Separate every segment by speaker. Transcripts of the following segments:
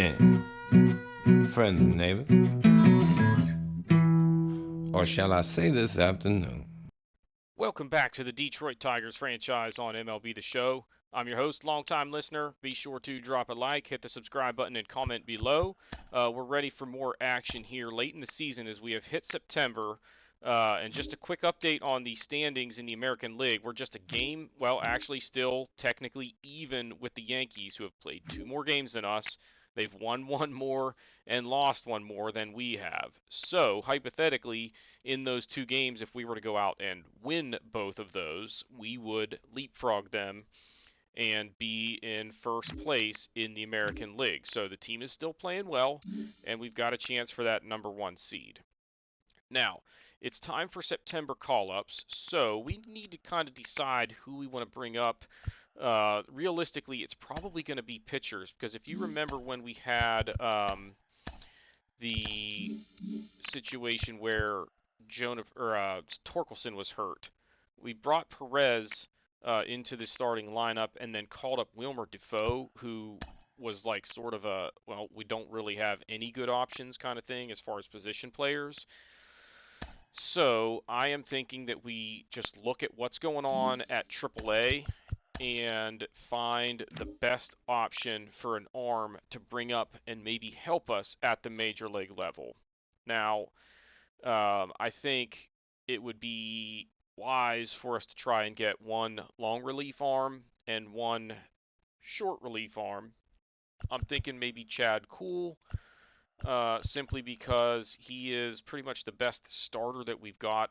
Speaker 1: evening, friends and neighbors. Or shall I say this afternoon?
Speaker 2: Welcome back to the Detroit Tigers franchise on MLB the Show. I'm your host, longtime listener. Be sure to drop a like, hit the subscribe button, and comment below. We're ready for more action here late in the season as we have hit September. And just a quick update on the standings in the American League. We're just a game, well, actually still technically even with the Yankees, who have played 2 more games than us. They've won 1 more and lost 1 more than we have. So, hypothetically, in those 2 games, if we were to go out and win both of those, we would leapfrog them and be in first place in the American League. So the team is still playing well, and we've got a chance for that number 1 seed. Now, it's time for September call-ups, so we need to kind of decide who we want to bring up. Realistically, it's probably going to be pitchers, because if you remember when we had the situation where Torkelson was hurt, we brought Perez into the starting lineup and then called up Wilmer Defoe, who was like sort of a, well, we don't really have any good options kind of thing as far as position players. So I am thinking that we just look at what's going on at AAA and find the best option for an arm to bring up and maybe help us at the major league level. Now, I think it would be wise for us to try and get 1 long relief arm and 1 short relief arm. I'm thinking maybe Chad Kuhl, simply because he is pretty much the best starter that we've got.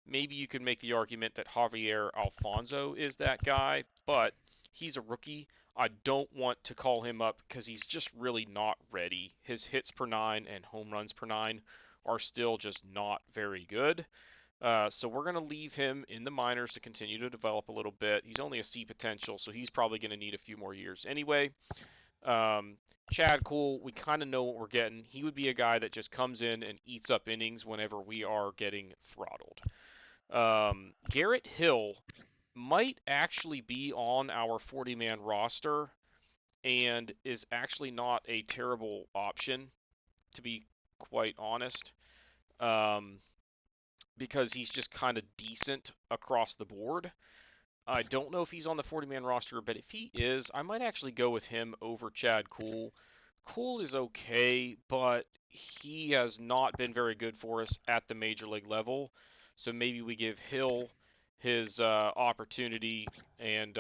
Speaker 2: Maybe you could make the argument that Javier Alfonso is that guy, but he's a rookie. I don't want to call him up because he's just really not ready. His hits per 9 and home runs per 9 are still just not very good. So we're going to leave him in the minors to continue to develop a little bit. He's only a C potential, so he's probably going to need a few more years anyway. Chad Kuhl, we kind of know what we're getting. He would be a guy that just comes in and eats up innings whenever we are getting throttled. Garrett Hill might actually be on our 40-man roster and is actually not a terrible option, to be quite honest, because he's just kind of decent across the board. I don't know if he's on the 40-man roster, but if he is, I might actually go with him over Chad Kuhl. Kuhl is okay, but he has not been very good for us at the major league level. So maybe we give Hill his opportunity and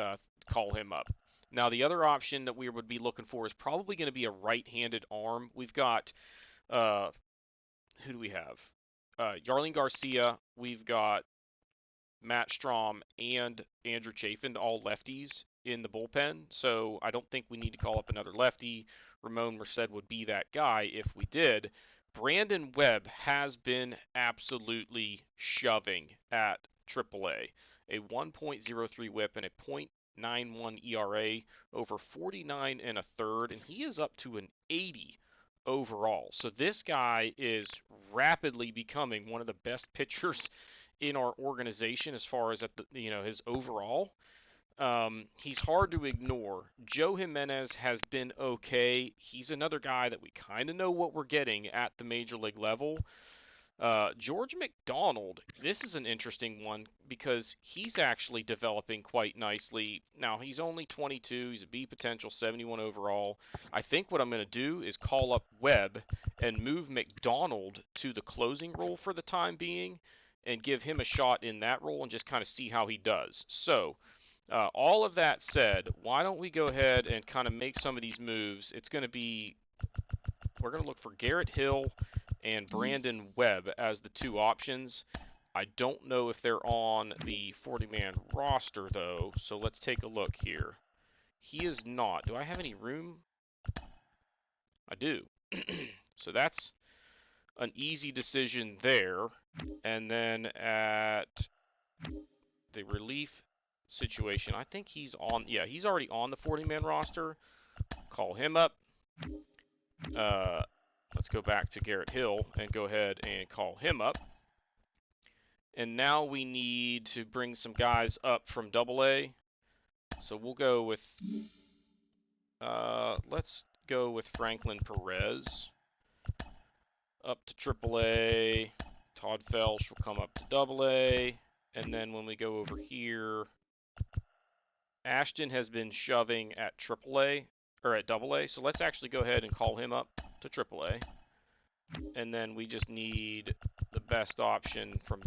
Speaker 2: call him up. Now, the other option that we would be looking for is probably going to be a right-handed arm. We've got, who do we have? Yarlin Garcia, we've got Matt Strom, and Andrew Chafin, all lefties in the bullpen. So I don't think we need to call up another lefty. Ramon Merced would be that guy if we did. Brandon Webb has been absolutely shoving at AAA. A 1.03 whip and a .91 ERA over 49 and a third, and he is up to an 80 overall. So this guy is rapidly becoming one of the best pitchers in our organization as far as at the, his overall. He's hard to ignore. Joe Jimenez has been okay. He's another guy that we kind of know what we're getting at the major league level. George McDonald, this is an interesting one because he's actually developing quite nicely. Now, he's only 22. He's a B potential, 71 overall. I think what I'm going to do is call up Webb and move McDonald to the closing role for the time being and give him a shot in that role and just kind of see how he does. So, all of that said, why don't we go ahead and kind of make some of these moves? It's going to be, we're going to look for Garrett Hill and Brandon Webb as the 2 options. I don't know if they're on the 40-man roster, though, so let's take a look here. He is not. Do I have any room? I do. So that's an easy decision there. And then at the relief situation, I think he's on, yeah, he's already on the 40-man roster. Call him up. Let's go back to Garrett Hill and go ahead and call him up. And now we need to bring some guys up from AA. So we'll go with, let's go with Franklin Perez. Up to AAA. Todd Felsh will come up to AA. And then when we go over here, Ashton has been shoving at AAA, or at AA. So let's actually go ahead and call him up to AAA. And then we just need the best option from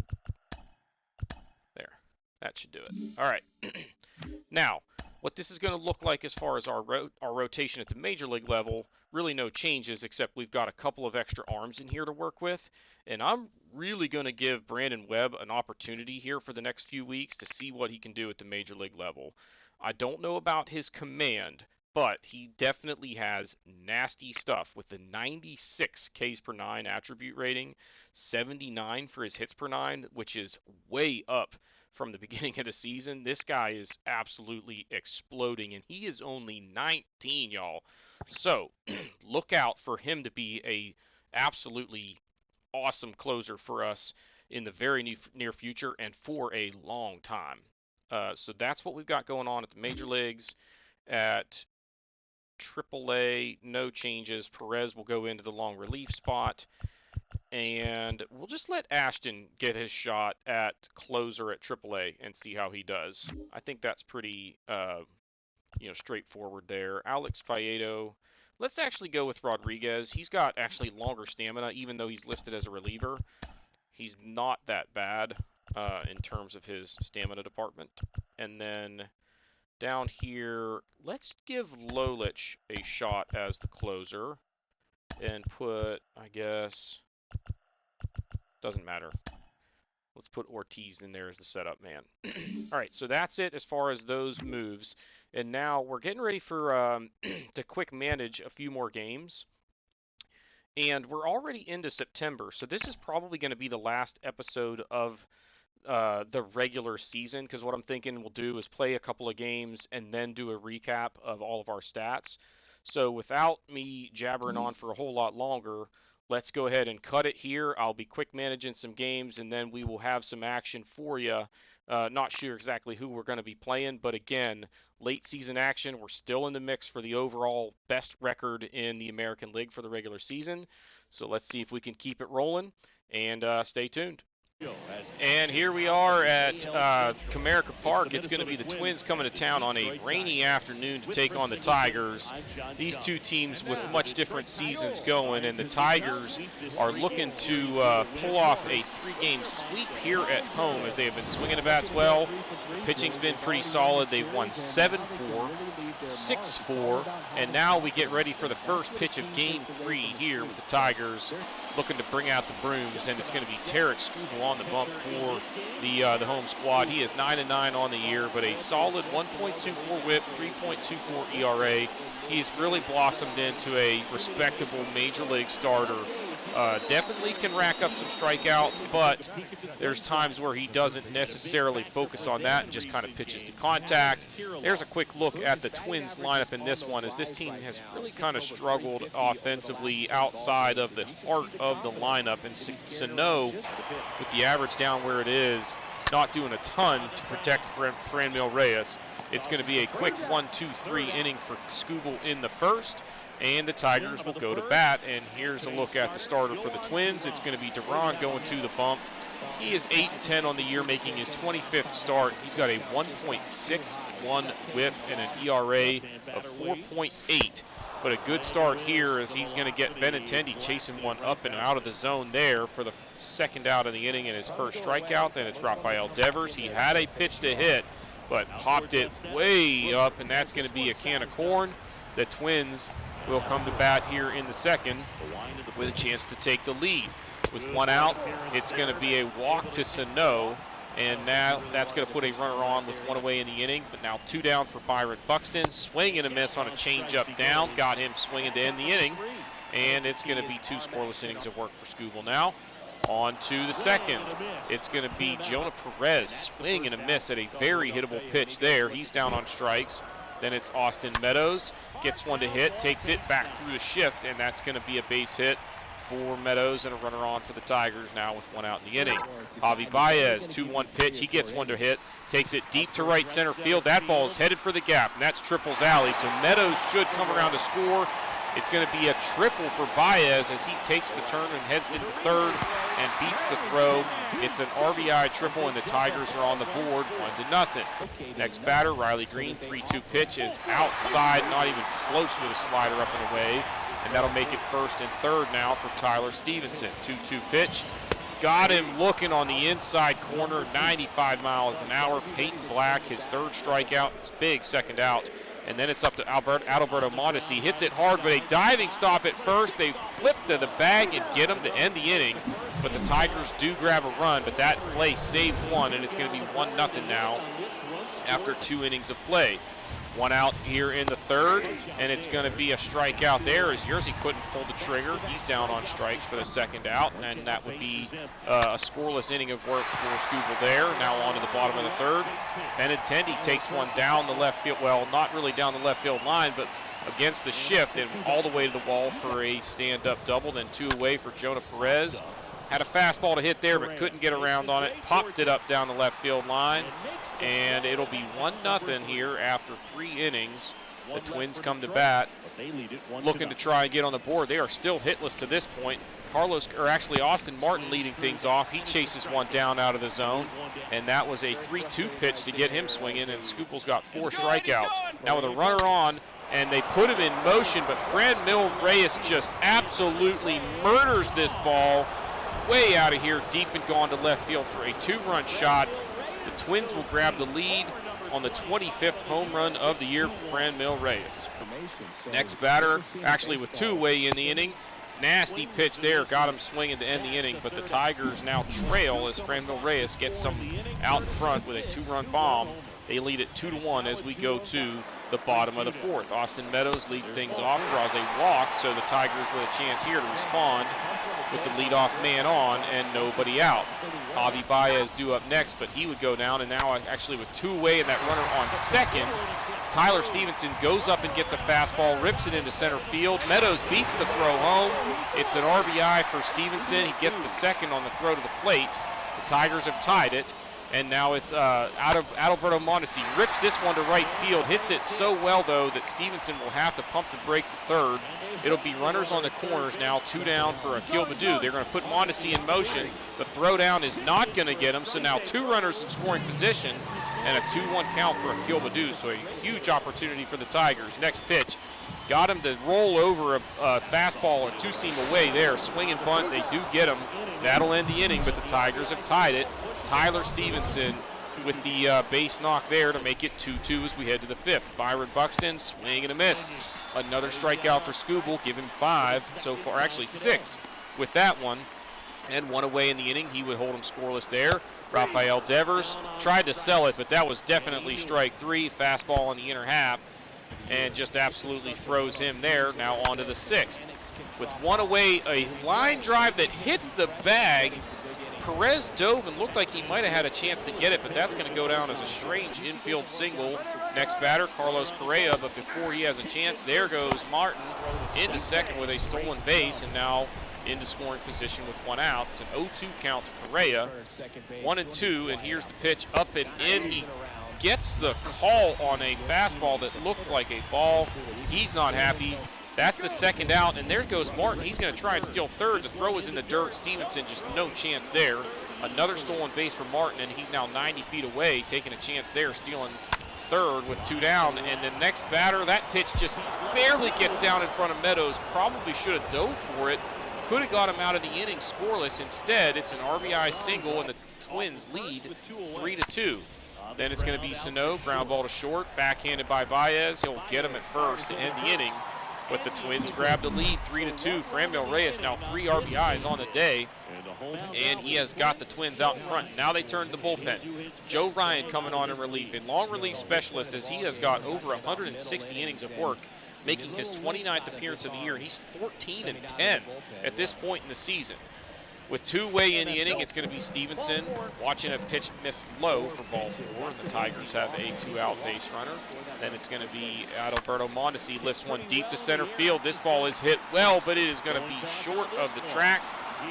Speaker 2: there. That should do it. All right. Now, what this is going to look like as far as our rotation at the major league level, really no changes, except we've got a couple of extra arms in here to work with. And I'm really going to give Brandon Webb an opportunity here for the next few weeks to see what he can do at the major league level. I don't know about his command, but he definitely has nasty stuff with the 96 Ks per 9 attribute rating, 79 for his hits per 9, which is way up from the beginning of the season. This guy is absolutely exploding, and he is only 19, y'all. So look out for him to be a absolutely awesome closer for us in the very near future and for a long time. So that's what we've got going on at the major leagues. At AAA, no changes. Perez will go into the long relief spot. And we'll just let Ashton get his shot at closer at AAA and see how he does. I think that's pretty, straightforward there. Alex Faedo. Let's actually go with Rodriguez. He's got actually longer stamina, even though he's listed as a reliever. He's not that bad in terms of his stamina department. And then down here, let's give Lolich a shot as the closer. And put, I guess, doesn't matter. Let's put Ortiz in there as the setup man. All right, so that's it as far as those moves. And now we're getting ready for to quick manage a few more games. And we're already into September, so this is probably going to be the last episode of the regular season, because what I'm thinking we'll do is play a couple of games and then do a recap of all of our stats. So without me jabbering on for a whole lot longer, let's go ahead and cut it here. I'll be quick managing some games, and then we will have some action for you. Not sure exactly who we're going to be playing, but again, late season action. We're still in the mix for the overall best record in the American League for the regular season. So let's see if we can keep it rolling, and stay tuned. And here we are at Comerica Park. It's going to be the Twins coming to town on a rainy afternoon to take on the Tigers. These two teams with much different seasons going, and the Tigers are looking to pull off a 3-game sweep here at home as they have been swinging the bats well. Pitching's been pretty solid. They've won 7-4, 6-4, and now we get ready for the first pitch of Game 3 here with the Tigers looking to bring out the brooms, and it's going to be Tarek Skubal on the bump for the home squad. He is 9-9 on the year, but a solid 1.24 WHIP, 3.24 ERA. He's really blossomed into a respectable major league starter. Definitely can rack up some strikeouts, but there's times where he doesn't necessarily focus on that and just kind of pitches to contact. There's a quick look at the Twins lineup in this one, as this team has really kind of struggled offensively outside of the heart of the lineup. And Sano, with the average down where it is, not doing a ton to protect Franmil Reyes. It's going to be a quick 1-2-3 inning for Skubal in the first, and the Tigers will go to bat. And here's a look at the starter for the Twins. It's going to be Duran going to the bump. He is 8-10 on the year, making his 25th start. He's got a 1.61 WHIP and an ERA of 4.8. But a good start here as he's going to get Benintendi chasing one up and out of the zone there for the second out of the inning and his first strikeout. Then it's Rafael Devers. He had a pitch to hit, but popped it way up, and that's going to be a can of corn. The Twins will come to bat here in the second with a chance to take the lead. With one out, it's going to be a walk to Sano, and now that's going to put a runner on with one away in the inning. But now 2 down for Byron Buxton. Swing and a miss on a changeup down. Got him swinging to end the inning, and it's going to be 2 scoreless innings of work for Skubal now. On to the second. It's going to be Jonah Perez. Swing and a miss at a very hittable pitch there. He's down on strikes. Then it's Austin Meadows. Gets one to hit, takes it back through the shift, and that's going to be a base hit for Meadows and a runner on for the Tigers now with 1 out in the inning. Javi Baez, 2-1 pitch. He gets one to hit, takes it deep to right center field. That ball is headed for the gap, and that's Triple's alley. So Meadows should come around to score. It's going to be a triple for Baez as he takes the turn and heads into third and beats the throw. It's an RBI triple, and the Tigers are on the board 1-0. Next batter, Riley Green, 3-2 pitch is outside, not even close with a slider up and away. And that'll make it first and third now for Tyler Stevenson. 2-2 pitch. Got him looking on the inside corner, 95 miles an hour. Peyton Black, his third strikeout. It's big second out. And then it's up to Adalberto Mondesi. Hits it hard, but a diving stop at first. They flip to the bag and get him to end the inning. But the Tigers do grab a run, but that play saved one, and it's going to be 1-0 now after 2 innings of play. 1 out here in the third, and it's going to be a strikeout there as Yerzy couldn't pull the trigger. He's down on strikes for the second out, and that would be a scoreless inning of work for Skubal there. Now on to the bottom of the third. Benintendi takes one down the left field, well, not really down the left field line, but against the shift and all the way to the wall for a stand-up double, then 2 away for Jonah Perez. Had a fastball to hit there, but couldn't get around on it. Popped it up down the left field line. And it'll be 1-0 here after 3 innings. The Twins come to bat, looking to try and get on the board. They are still hitless to this point. Austin Martin leading things off. He chases one down out of the zone, and that was a 3-2 pitch to get him swinging, and Skubal's got 4 strikeouts. Now with a runner on, and they put him in motion, but Franmil Reyes just absolutely murders this ball way out of here, deep and gone to left field for a 2-run shot. The Twins will grab the lead on the 25th home run of the year for Franmil Reyes. Next batter, actually with 2 away in the inning. Nasty pitch there, got him swinging to end the inning, but the Tigers now trail as Franmil Reyes gets some out in front with a 2-run bomb. They lead it 2-1 as we go to the bottom of the 4th. Austin Meadows leads things off, draws a walk, so the Tigers with a chance here to respond with the leadoff man on and nobody out. Javi Baez due up next, but he would go down, and now actually with 2 away and that runner on second, Tyler Stevenson goes up and gets a fastball, rips it into center field. Meadows beats the throw home. It's an RBI for Stevenson. He gets the second on the throw to the plate. The Tigers have tied it. And now it's Adalberto Mondesi rips this one to right field, hits it so well, though, that Stevenson will have to pump the brakes at third. It'll be runners on the corners now, 2 down for Akil Baddoo. They're going to put Mondesi in motion. The throw down is not going to get him, so now 2 runners in scoring position and a 2-1 count for Akil Baddoo, so a huge opportunity for the Tigers. Next pitch, got him to roll over a fastball or 2-seam away there. Swing and bunt, they do get him. That'll end the inning, but the Tigers have tied it. Tyler Stevenson with the base knock there to make it 2-2 as we head to the 5th. Byron Buxton, swing and a miss. Another strikeout for Skubal, give him 5 so far, actually 6 with that one. And 1 away in the inning, he would hold him scoreless there. Rafael Devers tried to sell it, but that was definitely strike 3. Fastball in the inner half, and just absolutely throws him there. Now on to the 6th. With 1 away, a line drive that hits the bag. Perez dove and looked like he might have had a chance to get it, but that's going to go down as a strange infield single. Next batter, Carlos Correa, but before he has a chance, there goes Martin into second with a stolen base, and now into scoring position with 1 out. It's an 0-2 count to Correa. 1-2, and here's the pitch up and in. He gets the call on a fastball that looked like a ball. He's not happy. That's the second out, and there goes Martin. He's going to try and steal third. The throw is in the dirt. Stevenson, just no chance there. Another stolen base for Martin, and he's now 90 feet away, taking a chance there, stealing third with 2 down. And the next batter, that pitch just barely gets down in front of Meadows. Probably should have dove for it. Could have got him out of the inning scoreless. Instead, it's an RBI single, and the Twins lead 3-2. Then it's going to be Sano, ground ball to short, backhanded by Baez. He'll get him at first to end the inning. But the Twins grab the lead 3-2. Franmil Reyes now 3 RBIs on the day, and he has got the Twins out in front. Now they turn to the bullpen. Joe Ryan coming on in relief, a long relief specialist, as he has got over 160 innings of work, making his 29th appearance of the year, and he's 14-10 at this point in the season. With 2 away in the inning, it's going to be Stevenson watching a pitch missed low for ball 4, and the Tigers have a 2-out base runner. Then it's going to be Adalberto Mondesi lifts one deep to center field. This ball is hit well, but it is going to be short of the track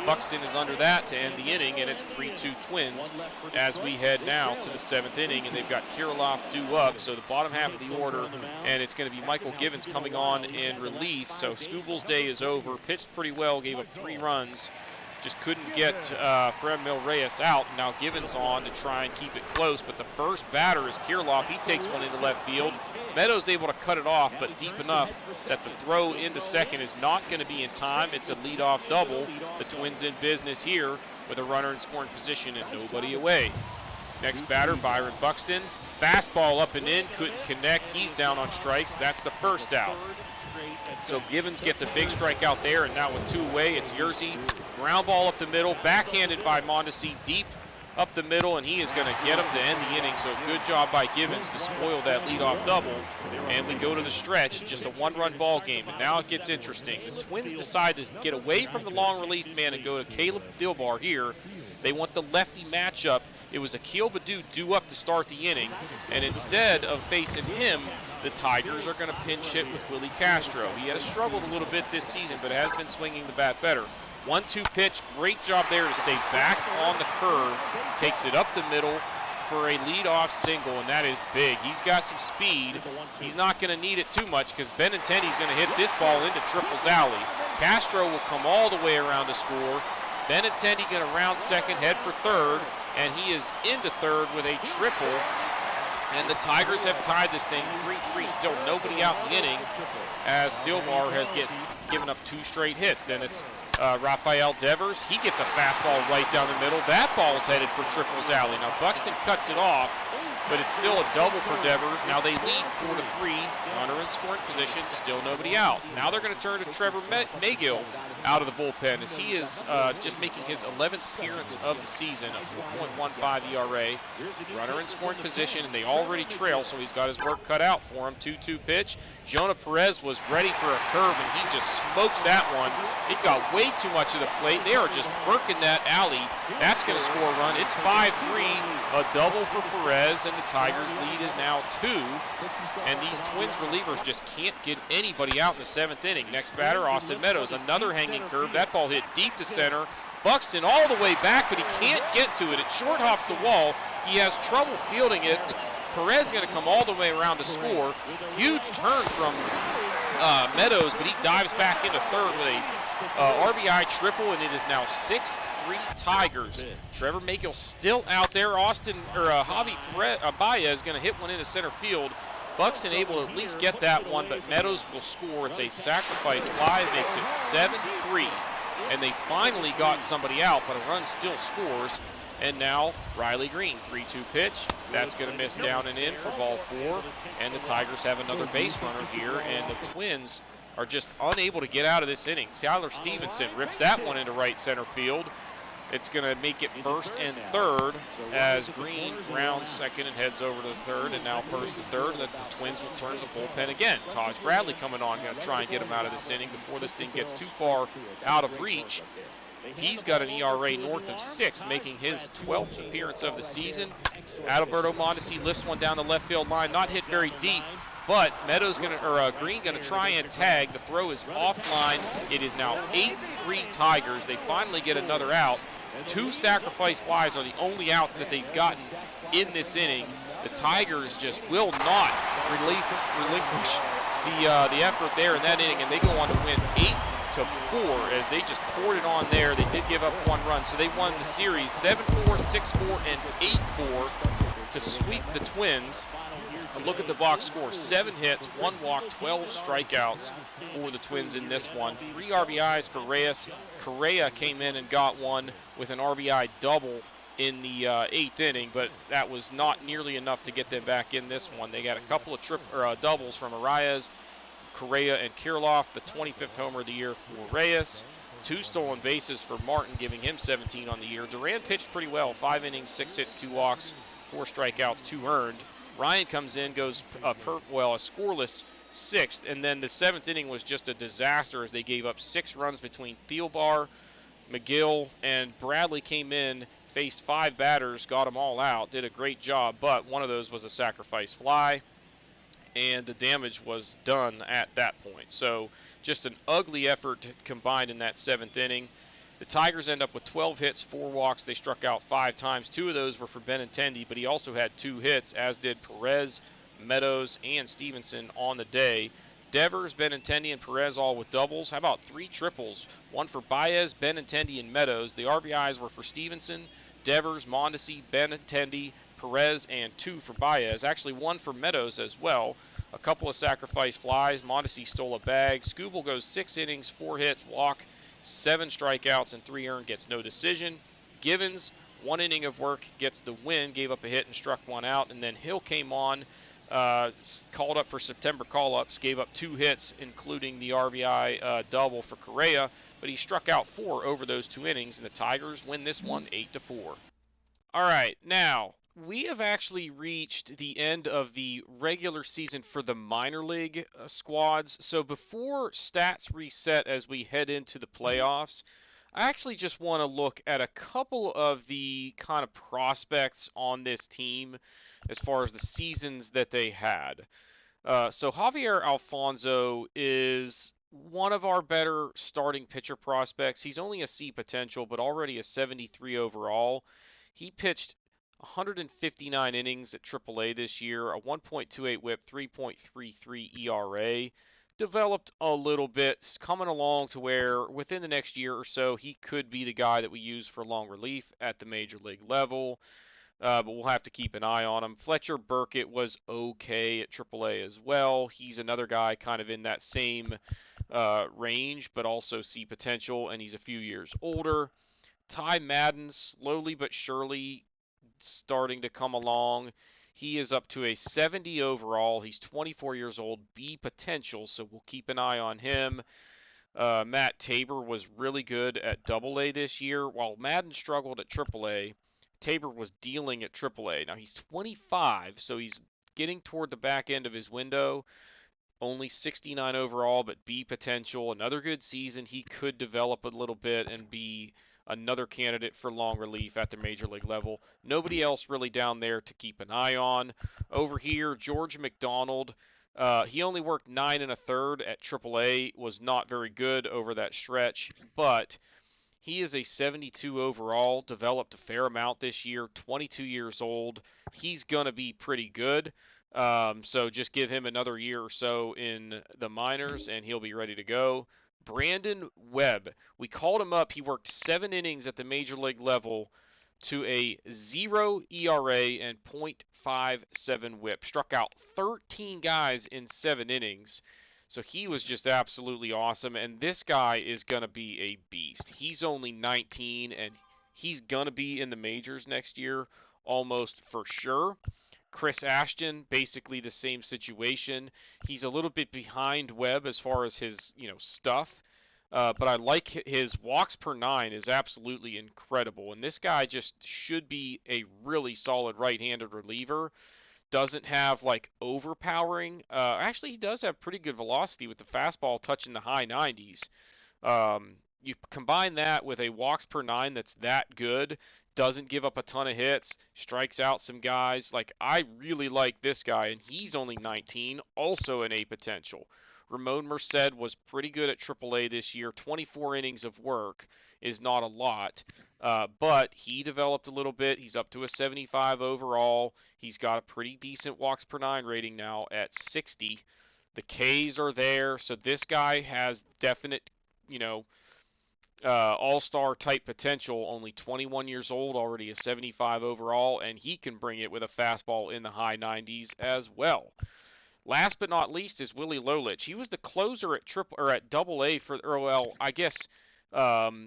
Speaker 2: Buxton is under that to end the inning, and it's 3-2 Twins as we head now to the 7th inning, and they've got Kirilloff due up, so the bottom half of the order, and it's going to be Michael Givens coming on in relief. So Scooble's day is over. Pitched pretty well, gave up 3 runs. Just couldn't get Fremel Reyes out. Now Givens on to try and keep it close, but the first batter is Kirilloff. He takes one into left field. Meadows able to cut it off, but deep enough that the throw into second is not going to be in time. It's a leadoff double. The Twins in business here with a runner in scoring position and nobody away. Next batter, Byron Buxton. Fastball up and in, couldn't connect. He's down on strikes. That's the first out. So Givens gets a big strikeout there, and now with 2 away, it's Yerzy. Ground ball up the middle, backhanded by Mondesi deep up the middle, and he is going to get him to end the inning. So good job by Givens to spoil that leadoff double. And we go to the stretch, just a 1-run ball game. And now it gets interesting. The Twins decide to get away from the long relief man and go to Caleb Dilbar here. They want the lefty matchup. It was Akil Baddoo due up to start the inning, and instead of facing him, the Tigers are going to pinch hit with Willie Castro. He has struggled a little bit this season, but has been swinging the bat better. 1-2 pitch, great job there to stay back on the curve. Takes it up the middle for a leadoff single, and that is big. He's got some speed. He's not going to need it too much because Benintendi's going to hit this ball into Triple's alley. Castro will come all the way around to score. Benintendi going to round second, head for third, and he is into third with a triple. And the Tigers have tied this thing 3-3. Still nobody out in the inning as Dilbar has given up 2 straight hits. Then it's Rafael Devers. He gets a fastball right down the middle. That ball is headed for Triple's alley. Now Buxton cuts it off, but it's still a double for Devers. Now they lead 4-3. Runner in scoring position, still nobody out. Now they're going to turn to Trevor Magill out of the bullpen as he is just making his 11th appearance of the season, a 4.15 ERA. Runner in scoring position, and they already trail, so he's got his work cut out for him. 2-2 pitch. Jonah Perez was ready for a curve, and he just smokes that one. It got way too much of the plate. They are just working that alley. That's going to score a run. It's 5-3, a double for Perez, and the Tigers' lead is now 2. And these Twins relievers just can't get anybody out in the 7th inning. Next batter, Austin Meadows. Another hanging curve. That ball hit deep to center. Buxton all the way back, but he can't get to it. It short hops the wall. He has trouble fielding it. Perez going to come all the way around to score. Huge turn from Meadows, but he dives back into third with a RBI triple, and it is now 6-3 Tigers. Trevor Magill still out there. Javi Baez is going to hit one into center field. Buxton able to at least get that one, but Meadows will score. It's a sacrifice fly, makes it 7-3. And they finally got somebody out, but a run still scores. And now Riley Green, 3-2 pitch. That's going to miss down and in for ball 4. And the Tigers have another base runner here, and the Twins are just unable to get out of this inning. Tyler Stevenson rips that one into right center field. It's going to make it first and third as Green rounds second and heads over to the third, and now first and third. And the Twins will turn to the bullpen again. Taj Bradley coming on, going to try and get him out of this inning before this thing gets too far out of reach. He's got an ERA north of 6, making his 12th appearance of the season. Adalberto Mondesi lifts one down the left field line, not hit very deep, but Green going to try and tag. The throw is offline. It is now 8-3 Tigers. They finally get another out. 2 sacrifice flies are the only outs that they've gotten in this inning. The Tigers just will not relinquish the effort there in that inning, and they go on to win 8-4 as they just poured it on there. They did give up 1 run, so they won the series 7-4, 6-4, and 8-4 to sweep the Twins. Look at the box score, 7 hits, 1 walk, 12 strikeouts for the Twins in this one. 3 RBIs for Reyes. Correa came in and got one with an RBI double in the 8th inning, but that was not nearly enough to get them back in this one. They got a couple of doubles from Arias, Correa, and Kirilloff, the 25th homer of the year for Reyes. 2 stolen bases for Martin, giving him 17 on the year. Duran pitched pretty well, 5 innings, 6 hits, 2 walks, 4 strikeouts, 2 earned. Ryan comes in, goes a scoreless 6th, and then the 7th inning was just a disaster as they gave up 6 runs between Thielbar, McGill, and Bradley came in, faced 5 batters, got them all out, did a great job, but one of those was a sacrifice fly, and the damage was done at that point. So just an ugly effort combined in that 7th inning. The Tigers end up with 12 hits, 4 walks. They struck out 5 times. 2 of those were for Benintendi, but he also had 2 hits, as did Perez, Meadows, and Stevenson on the day. Devers, Benintendi, and Perez all with doubles. How about 3 triples? 1 for Baez, Benintendi, and Meadows. The RBIs were for Stevenson, Devers, Mondesi, Benintendi, Perez, and 2 for Baez. Actually, 1 for Meadows as well. A couple of sacrifice flies. Mondesi stole a bag. Skubal goes 6 innings, 4 hits, walk, 7 strikeouts, and 3 earned, gets no decision. Givens, 1 inning of work, gets the win, gave up a hit and struck 1 out. And then Hill came on, called up for September call-ups, gave up 2 hits, including the RBI double for Correa, but he struck out 4 over those 2 innings, and the Tigers win this one 8-4. All right, now we have actually reached the end of the regular season for the minor league squads. So before stats reset as we head into the playoffs, I actually just want to look at a couple of the kind of prospects on this team as far as the seasons that they had. So Javier Alfonso is one of our better starting pitcher prospects. He's only a C potential, but already a 73 overall. He pitched 159 innings at AAA this year, a 1.28 whip, 3.33 ERA. Developed a little bit, coming along to where within the next year or so, he could be the guy that we use for long relief at the major league level. But we'll have to keep an eye on him. Fletcher Burkett was okay at AAA as well. He's another guy kind of in that same range, but also see potential, and he's a few years older. Ty Madden, slowly but surely starting to come along. He is up to a 70 overall. He's 24 years old, B potential, so we'll keep an eye on him. Matt Tabor was really good at AA this year. While Madden struggled at AAA, Tabor was dealing at AAA. Now he's 25, so he's getting toward the back end of his window. Only 69 overall, but B potential. Another good season. He could develop a little bit and be another candidate for long relief at the major league level. Nobody else really down there to keep an eye on. Over here, George McDonald. He only worked 9 1/3 at AAA. Was not very good over that stretch, but he is a 72 overall, developed a fair amount this year, 22 years old. He's going to be pretty good. So just give him another year or so in the minors, and he'll be ready to go. Brandon Webb. We called him up. He worked 7 innings at the major league level to a 0 ERA and .57 whip. Struck out 13 guys in 7 innings. So he was just absolutely awesome, and this guy is going to be a beast. He's only 19, and he's going to be in the majors next year, almost for sure. Chris Ashton, basically the same situation. He's a little bit behind Webb as far as his, stuff, but I like his walks per 9 is absolutely incredible, and this guy just should be a really solid right-handed reliever. Doesn't have like overpowering. Actually, he does have pretty good velocity with the fastball touching the high 90s. You combine that with a walks per 9 that's that good, doesn't give up a ton of hits, strikes out some guys. Like, I really like this guy, and he's only 19, also an A potential. Ramon Merced was pretty good at AAA this year. 24 innings of work is not a lot, but he developed a little bit. He's up to a 75 overall. He's got a pretty decent walks per 9 rating now at 60. The Ks are there, so this guy has definite, all-star type potential. Only 21 years old, already a 75 overall, and he can bring it with a fastball in the high 90s as well. Last but not least is Willie Lolich. He was the closer at AA for, or well, I guess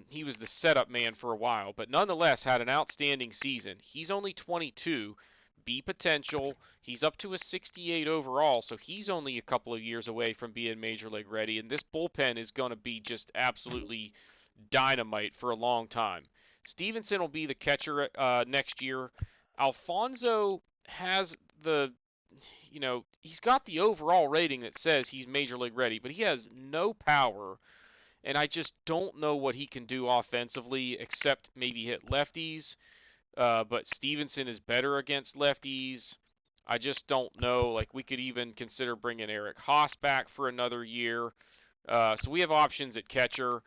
Speaker 2: he was the setup man for a while, but nonetheless had an outstanding season. He's only 22, B potential. He's up to a 68 overall, so he's only a couple of years away from being major league ready, and this bullpen is going to be just absolutely dynamite for a long time. Stevenson will be the catcher next year. Alfonso has he's got the overall rating that says he's major league ready, but he has no power, and I just don't know what he can do offensively except maybe hit lefties. But Stevenson is better against lefties. I just don't know. Like, we could even consider bringing Eric Haas back for another year. So we have options at catcher.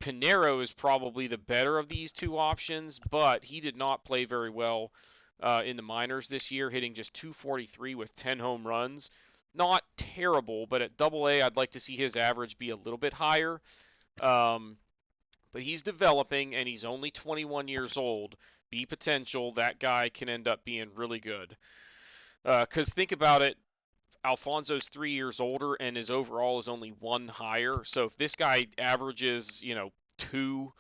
Speaker 2: Pinero is probably the better of these two options, but he did not play very well in the minors this year, hitting just 243 with 10 home runs. Not terrible, but at Double A, I'd like to see his average be a little bit higher. But he's developing, and he's only 21 years old. Be potential, that guy can end up being really good. Because think about it, Alfonso's 3 years older, and his overall is only one higher. So if this guy averages, two,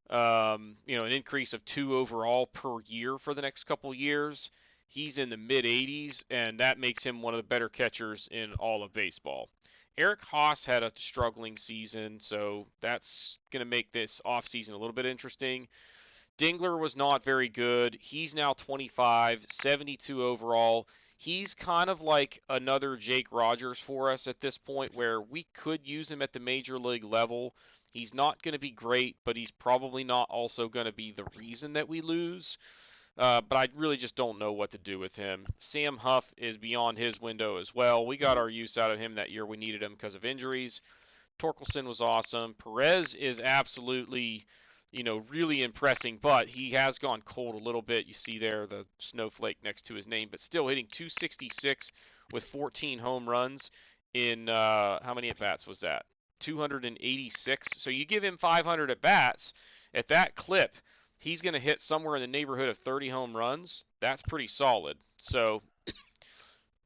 Speaker 2: an increase of 2 overall per year for the next couple years, he's in the mid 80s, and that makes him one of the better catchers in all of baseball. Eric Haas had a struggling season, so that's going to make this offseason a little bit interesting. Dingler was not very good. He's now 25, 72 overall. He's kind of like another Jake Rogers for us at this point, where we could use him at the major league level. He's not going to be great, but he's probably not also going to be the reason that we lose. But I really just don't know what to do with him. Sam Huff is beyond his window as well. We got our use out of him that year. We needed him because of injuries. Torkelson was awesome. Perez is absolutely, really impressing, but he has gone cold a little bit. You see there the snowflake next to his name, but still hitting 266 with 14 home runs in, how many at-bats was that? 286. So you give him 500 at-bats at that clip, he's going to hit somewhere in the neighborhood of 30 home runs. That's pretty solid. So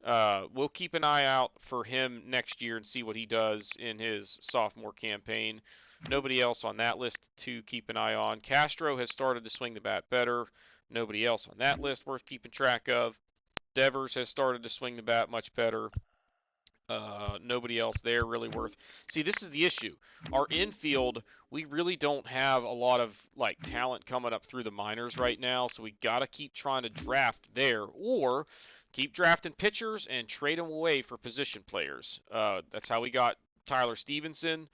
Speaker 2: we'll keep an eye out for him next year and see what he does in his sophomore campaign. Nobody else on that list to keep an eye on. Castro has started to swing the bat better. Nobody else on that list worth keeping track of. Devers has started to swing the bat much better. Nobody else there really worth. See, this is the issue. Our infield, we really don't have a lot of talent coming up through the minors right now, so we got to keep trying to draft there, or keep drafting pitchers and trade them away for position players. That's how we got Tyler Stevenson.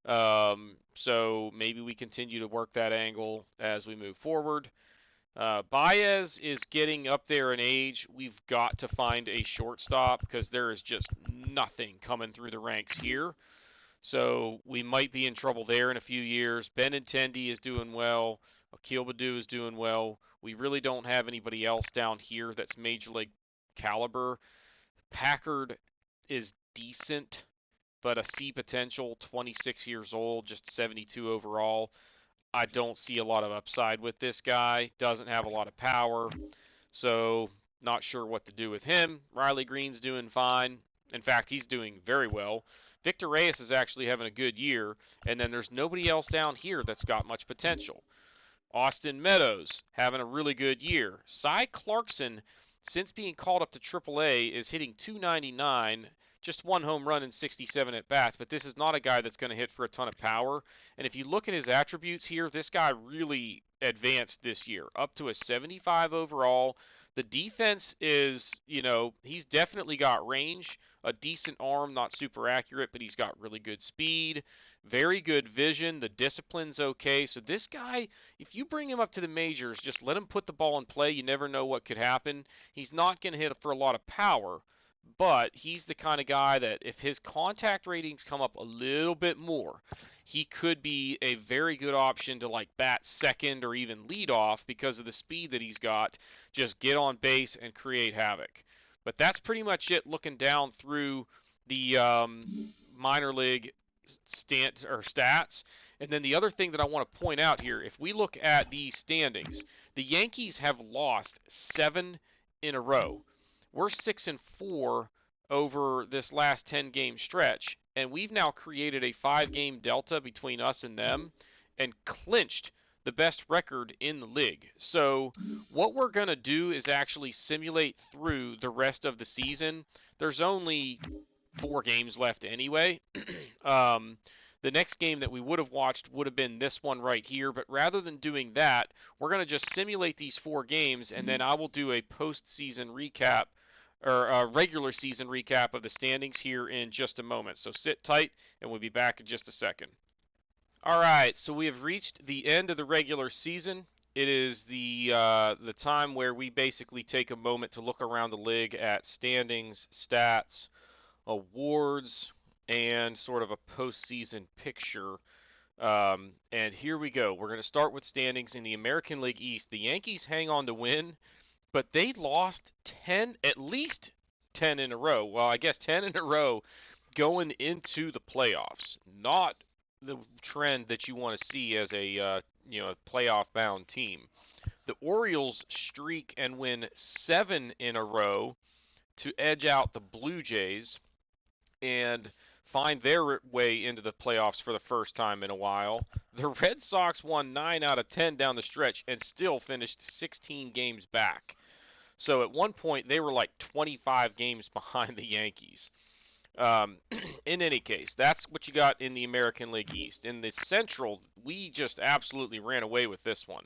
Speaker 2: So maybe we continue to work that angle as we move forward. Baez is getting up there in age. We've got to find a shortstop because there is just nothing coming through the ranks here. So we might be in trouble there in a few years. Benintendi is doing well. Akil Baddoo is doing well. We really don't have anybody else down here that's major league caliber. Packard is decent, but a C potential, 26 years old, just 72 overall. I don't see a lot of upside with this guy. Doesn't have a lot of power, so not sure what to do with him. Riley Green's doing fine. In fact, he's doing very well. Victor Reyes is actually having a good year, and then there's nobody else down here that's got much potential. Austin Meadows having a really good year. Cy Clarkson, since being called up to AAA, is hitting 299. Just one home run and 67 at-bats, but this is not a guy that's going to hit for a ton of power. And if you look at his attributes here, this guy really advanced this year, up to a 75 overall. The defense is, he's definitely got range, a decent arm, not super accurate, but he's got really good speed, very good vision. The discipline's okay. So this guy, if you bring him up to the majors, just let him put the ball in play. You never know what could happen. He's not going to hit for a lot of power, but he's the kind of guy that if his contact ratings come up a little bit more, he could be a very good option to bat second or even lead off because of the speed that he's got. Just get on base and create havoc. But that's pretty much it looking down through the minor league stats. And then the other thing that I want to point out here, if we look at the standings, the Yankees have lost 7 in a row. We're 6-4 over this last 10-game stretch, and we've now created a 5-game delta between us and them and clinched the best record in the league. So what we're going to do is actually simulate through the rest of the season. There's only 4 games left anyway. The next game that we would have watched would have been this one right here, but rather than doing that, we're going to just simulate these 4 games, and then I will do a postseason recap or a regular season recap of the standings here in just a moment. So sit tight, and we'll be back in just a second. All right, so we have reached the end of the regular season. It is the time where we basically take a moment to look around the league at standings, stats, awards, and sort of a postseason picture And here we go. We're going to start with standings in the American League East. The Yankees hang on to win, but they lost 10, at least 10 in a row. Well, I guess 10 in a row going into the playoffs. Not the trend that you want to see as a playoff-bound team. The Orioles streak and win 7 in a row to edge out the Blue Jays and find their way into the playoffs for the first time in a while. The Red Sox won 9 out of 10 down the stretch and still finished 16 games back. So at one point, they were like 25 games behind the Yankees. In any case, that's what you got in the American League East. In the Central, we just absolutely ran away with this one.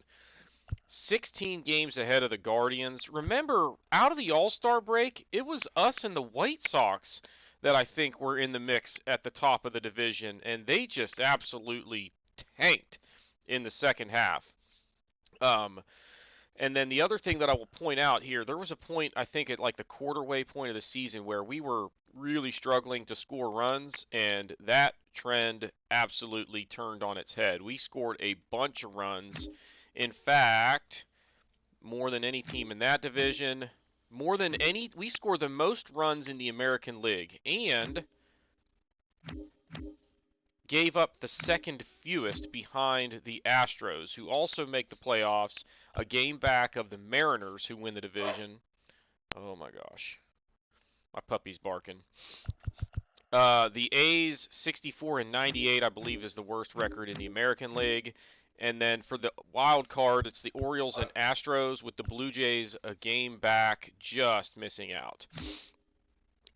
Speaker 2: 16 games ahead of the Guardians. Remember, out of the All-Star break, it was us and the White Sox that I think were in the mix at the top of the division, and they just absolutely tanked in the second half. And then the other thing that I will point out here, there was a point, I think, at like the quarterway point of the season where we were really struggling to score runs, and that trend absolutely turned on its head. We scored a bunch of runs. In fact, more than any team in that division, we scored the most runs in the American League, and gave up the second fewest behind the Astros, who also make the playoffs, a game back of the Mariners, who win the division. Oh my gosh. My puppy's barking. The A's, 64 and 98, I believe, is the worst record in the American League. And then for the wild card, it's the Orioles and Astros, with the Blue Jays a game back, just missing out.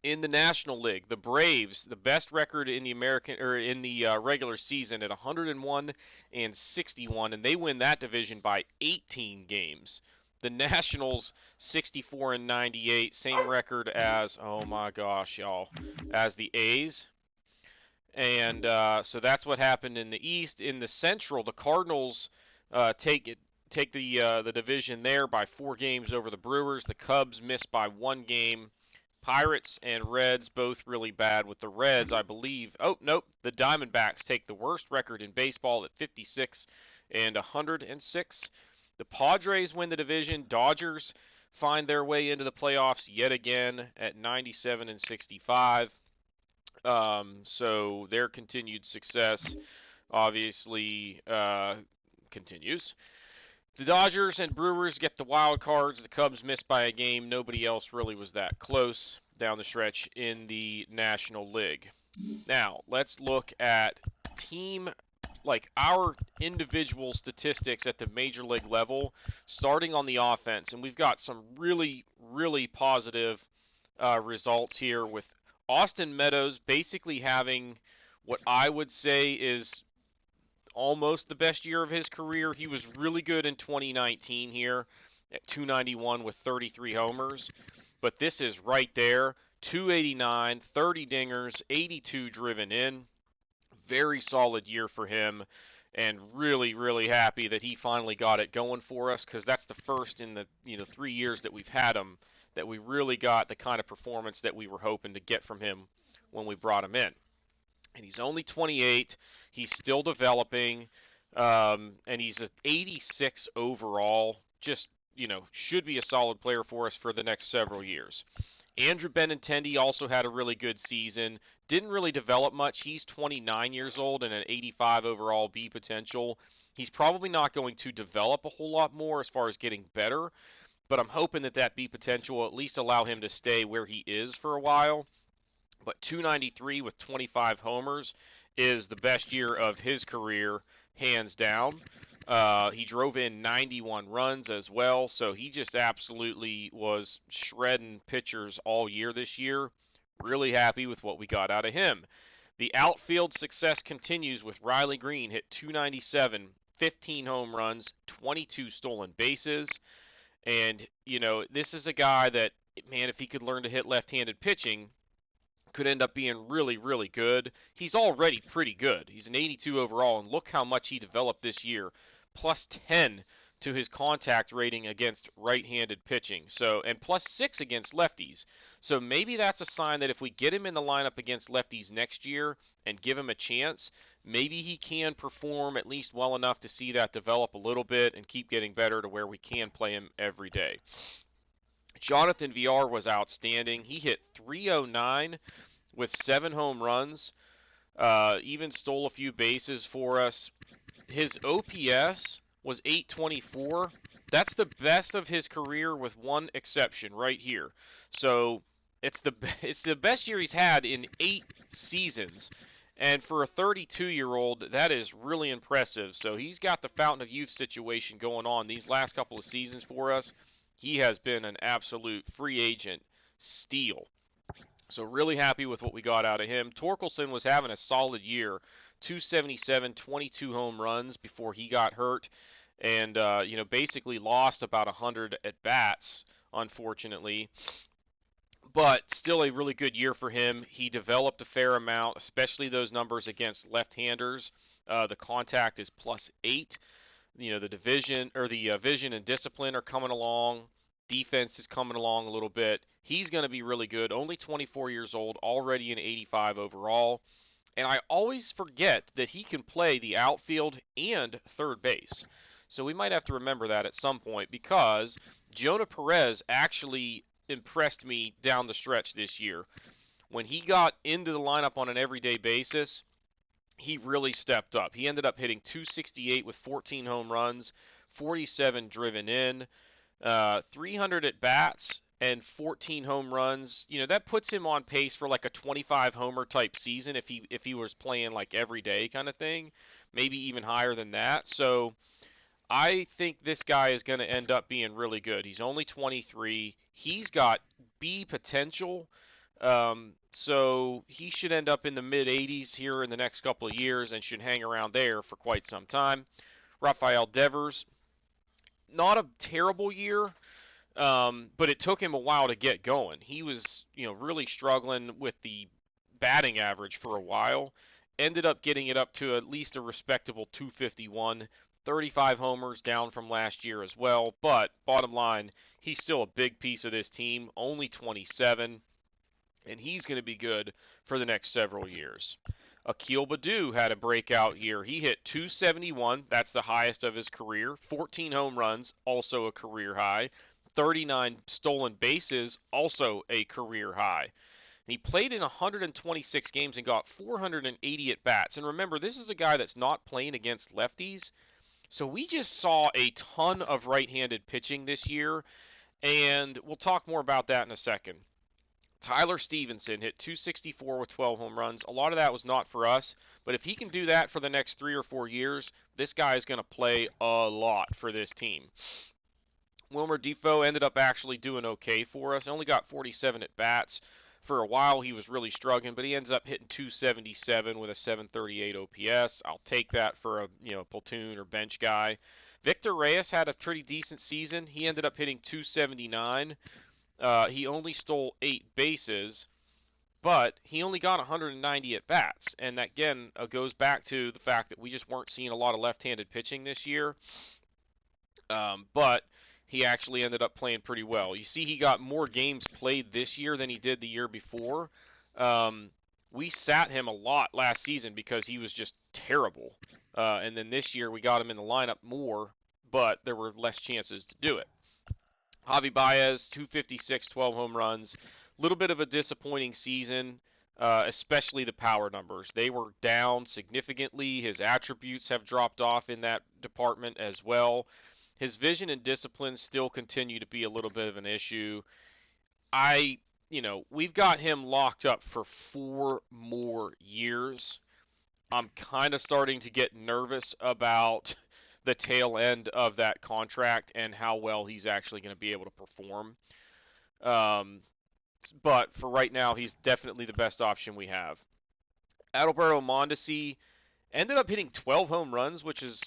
Speaker 2: In the National League, the Braves, the best record in the regular season at 101 and 61, and they win that division by 18 games. The Nationals, 64 and 98, same record as, oh my gosh, y'all, as the A's. And so that's what happened in the East. In the Central, the Cardinals take the division there by 4 games over the Brewers. The Cubs miss by 1 game. Pirates and Reds both really bad. With the Reds, I believe. Oh, nope. The Diamondbacks take the worst record in baseball at 56 and 106. The Padres win the division. Dodgers find their way into the playoffs yet again at 97 and 65. So their continued success obviously continues. The Dodgers and Brewers get the wild cards. The Cubs missed by a game. Nobody else really was that close down the stretch in the National League. Now, let's look at our individual statistics at the major league level, starting on the offense. And we've got some really, really positive results here, with Austin Meadows basically having what I would say is almost the best year of his career. He was really good in 2019 here at 291 with 33 homers. But this is right there. 289, 30 dingers, 82 driven in. Very solid year for him. And really, really happy that he finally got it going for us, because that's the first in the 3 years that we've had him that we really got the kind of performance that we were hoping to get from him when we brought him in. And he's only 28. He's still developing, and he's an 86 overall. Just, should be a solid player for us for the next several years. Andrew Benintendi also had a really good season. Didn't really develop much. He's 29 years old and an 85 overall B potential. He's probably not going to develop a whole lot more as far as getting better, but I'm hoping that B potential will at least allow him to stay where he is for a while. But 293 with 25 homers is the best year of his career, hands down. He drove in 91 runs as well, so he just absolutely was shredding pitchers all year this year. Really happy with what we got out of him. The outfield success continues with Riley Green, hit 297, 15 home runs, 22 stolen bases. And, this is a guy that, man, if he could learn to hit left-handed pitching, could end up being really, really good. He's already pretty good. He's an 82 overall, and look how much he developed this year. Plus 10 to his contact rating against right-handed pitching. So, and +6 against lefties. So maybe that's a sign that if we get him in the lineup against lefties next year and give him a chance, maybe he can perform at least well enough to see that develop a little bit and keep getting better to where we can play him every day. Jonathan VR was outstanding. He hit .309 with 7 home runs. Even stole a few bases for us. His OPS was .824. That's the best of his career with one exception right here. So it's the best year he's had in 8 seasons. And for a 32-year-old, that is really impressive. So he's got the fountain of youth situation going on these last couple of seasons for us. He has been an absolute free agent steal. So really happy with what we got out of him. Torkelson was having a solid year. 277, 22 home runs before he got hurt. And, basically lost about 100 at-bats, unfortunately. But still a really good year for him. He developed a fair amount, especially those numbers against left-handers. The contact is +8. The division or the vision and discipline are coming along. Defense is coming along a little bit. He's going to be really good. Only 24 years old, already an 85 overall. And I always forget that he can play the outfield and third base. So we might have to remember that at some point because Jonah Perez actually impressed me down the stretch this year. When he got into the lineup on an everyday basis, he really stepped up. He ended up hitting .268 with 14 home runs, 47 driven in, 300 at bats, and 14 home runs. That puts him on pace for like a 25 homer type season if he was playing like every day kind of thing, maybe even higher than that. So I think this guy is going to end up being really good. He's only 23. He's got B potential. So he should end up in the mid-80s here in the next couple of years and should hang around there for quite some time. Rafael Devers, not a terrible year, but it took him a while to get going. He was, really struggling with the batting average for a while. Ended up getting it up to at least a respectable 251. 35 homers down from last year as well. But bottom line, he's still a big piece of this team. Only 27. And he's going to be good for the next several years. Akil Baddoo had a breakout year. He hit .271. That's the highest of his career. 14 home runs, also a career high. 39 stolen bases, also a career high. He played in 126 games and got 480 at-bats. And remember, this is a guy that's not playing against lefties. So we just saw a ton of right-handed pitching this year, and we'll talk more about that in a second. Tyler Stevenson hit .264 with 12 home runs. A lot of that was not for us, but if he can do that for the next 3 or 4 years, this guy is going to play a lot for this team. Wilmer Defoe ended up actually doing okay for us. Only got 47 at-bats. For a while, he was really struggling, but he ends up hitting .277 with a 738 OPS. I'll take that for a platoon or bench guy. Victor Reyes had a pretty decent season. He ended up hitting .279. He only stole 8 bases, but he only got 190 at-bats. And that, again, goes back to the fact that we just weren't seeing a lot of left-handed pitching this year. But he actually ended up playing pretty well. You see, he got more games played this year than he did the year before. We sat him a lot last season because he was just terrible. And then this year we got him in the lineup more, but there were less chances to do it. Javi Baez, 256, 12 home runs. A little bit of a disappointing season, especially the power numbers. They were down significantly. His attributes have dropped off in that department as well. His vision and discipline still continue to be a little bit of an issue. We've got him locked up for 4 more years. I'm kind of starting to get nervous about the tail end of that contract and how well he's actually going to be able to perform. But for right now, he's definitely the best option we have. Adalberto Mondesi ended up hitting 12 home runs, which is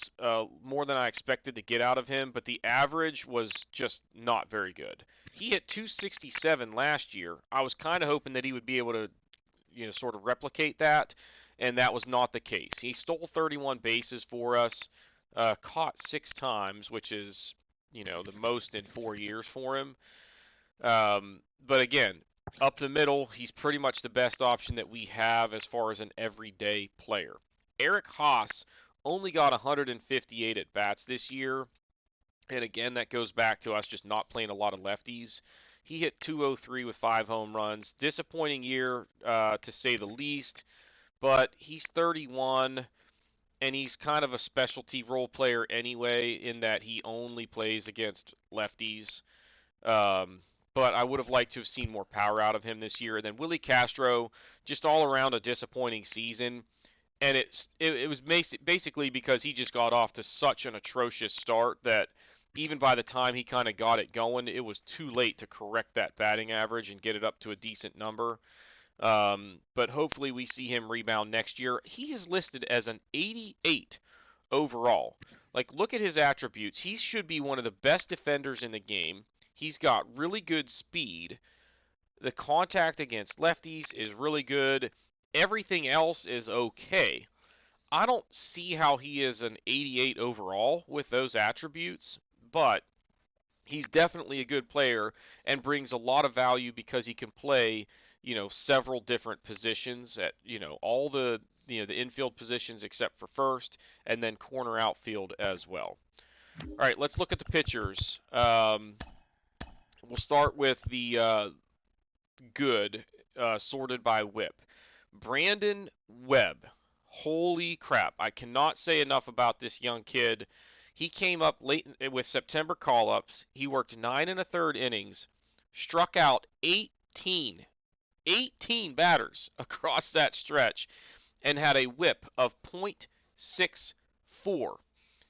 Speaker 2: more than I expected to get out of him, but the average was just not very good. He hit .267 last year. I was kind of hoping that he would be able to, sort of replicate that, and that was not the case. He stole 31 bases for us. caught 6 times, which is, the most in 4 years for him. But again, up the middle, he's pretty much the best option that we have as far as an everyday player. Eric Haas only got 158 at bats this year, and again, that goes back to us just not playing a lot of lefties. He hit 203 with 5 home runs. Disappointing year, to say the least, but he's 31, and he's kind of a specialty role player anyway, in that he only plays against lefties. Um, but I would have liked to have seen more power out of him this year. And then Willie Castro, just all around a disappointing season. And it was basically because he just got off to such an atrocious start that even by the time he kind of got it going, it was too late to correct that batting average and get it up to a decent number. But hopefully we see him rebound next year. He is listed as an 88 overall. Like, look at his attributes. He should be one of the best defenders in the game. He's got really good speed. The contact against lefties is really good. Everything else is okay. I don't see how he is an 88 overall with those attributes, but he's definitely a good player and brings a lot of value because he can play, several different positions at, all the infield positions except for first, and then corner outfield as well. All right, let's look at the pitchers. We'll start with the good, sorted by whip. Brandon Webb. Holy crap. I cannot say enough about this young kid. He came up late with September call-ups. He worked 9 1/3 innings, struck out 18 batters across that stretch, and had a whip of .64.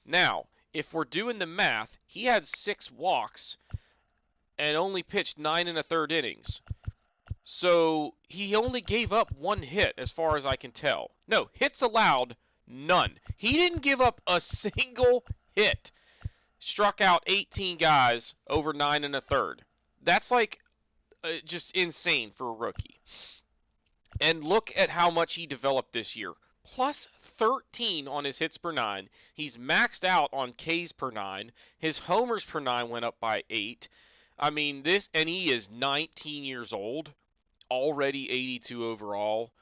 Speaker 2: Now, if we're doing the math, he had 6 walks and only pitched 9 1/3 innings. So he only gave up 1 hit as far as I can tell. No, hits allowed, none. He didn't give up a single hit. Struck out 18 guys over 9 1/3. That's like just insane for a rookie. And look at how much he developed this year. Plus 13 on his hits per 9. He's maxed out on Ks per 9. His homers per 9 went up by 8. I mean, and he is 19 years old, already 82 overall.